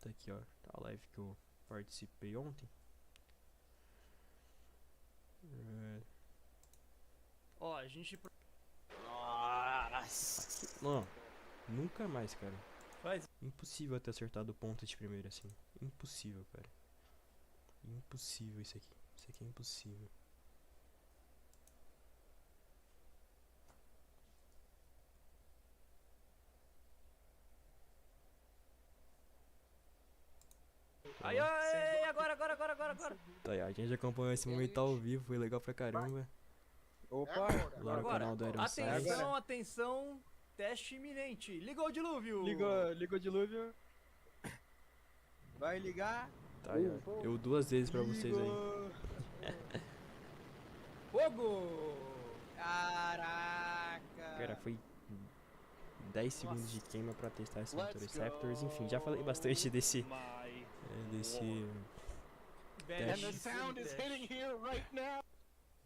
Tá aqui, ó, a live que eu participei ontem. Ó, a gente... Não, nunca mais, cara. Faz. Impossível ter acertado o ponto de primeira assim. Impossível, cara. Impossível isso aqui. Isso aqui é impossível. Aí, aí, agora. Tá aí, a gente acompanhou esse momento ao vivo, foi legal pra caramba. Opa! Lá no canal do Aero Science. Atenção, teste iminente. Ligou o dilúvio. Ligou o dilúvio. Vai ligar. Tá aí, ó. Eu 2 vezes pra vocês aí. Fogo! Caraca! Cara, foi 10 segundos de queima pra testar esses motores Raptors. Enfim, já falei bastante desse teste.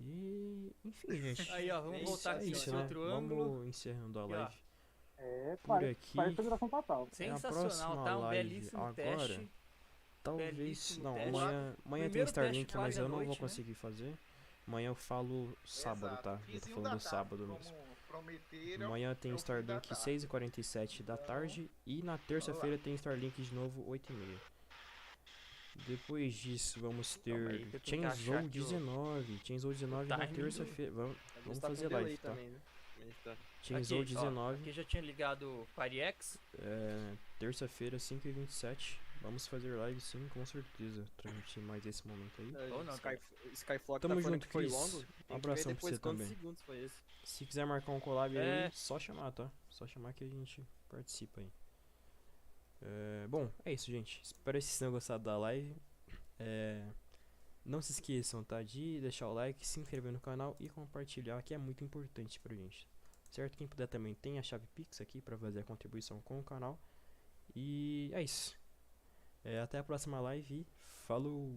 E enfim, gente. Aí, ó, vamos voltar aqui isso, nesse né? outro ângulo. Vamos encerrando a live por Parece aqui. federação total. Sensacional, tá? Um belíssimo agora, teste. Talvez. Belíssimo Não, teste. amanhã tem Primeiro Starlink, teste mas quase à eu não vou noite, né? conseguir fazer. Amanhã eu falo sábado, tá? Eu tô falando do sábado mesmo. Amanhã tem Starlink 6h47 da tarde. E na terça-feira tem Starlink de novo 8h30. Depois disso vamos ter Chainsaw 19. Chainsaw 19 na terça-feira. Vamos fazer live, tá? Chainsaw 19. Aqui já tinha ligado FireX. Terça-feira 5h27. Vamos fazer live sim, com certeza. Transmitir mais esse momento aí. Ou não, Skyflock Tamo tá falando junto, que foi Chris. longo. Um abração pra você Quantos também. segundos foi esse? Se quiser marcar um collab aí, só chamar, tá? Só chamar que a gente participa aí. Bom, é isso, gente. Espero que vocês tenham gostado da live. Não se esqueçam, tá? De deixar o like, se inscrever no canal e compartilhar, que é muito importante pra gente. Certo? Quem puder também tem a chave Pix aqui pra fazer a contribuição com o canal. E é isso. Até a próxima live e falou!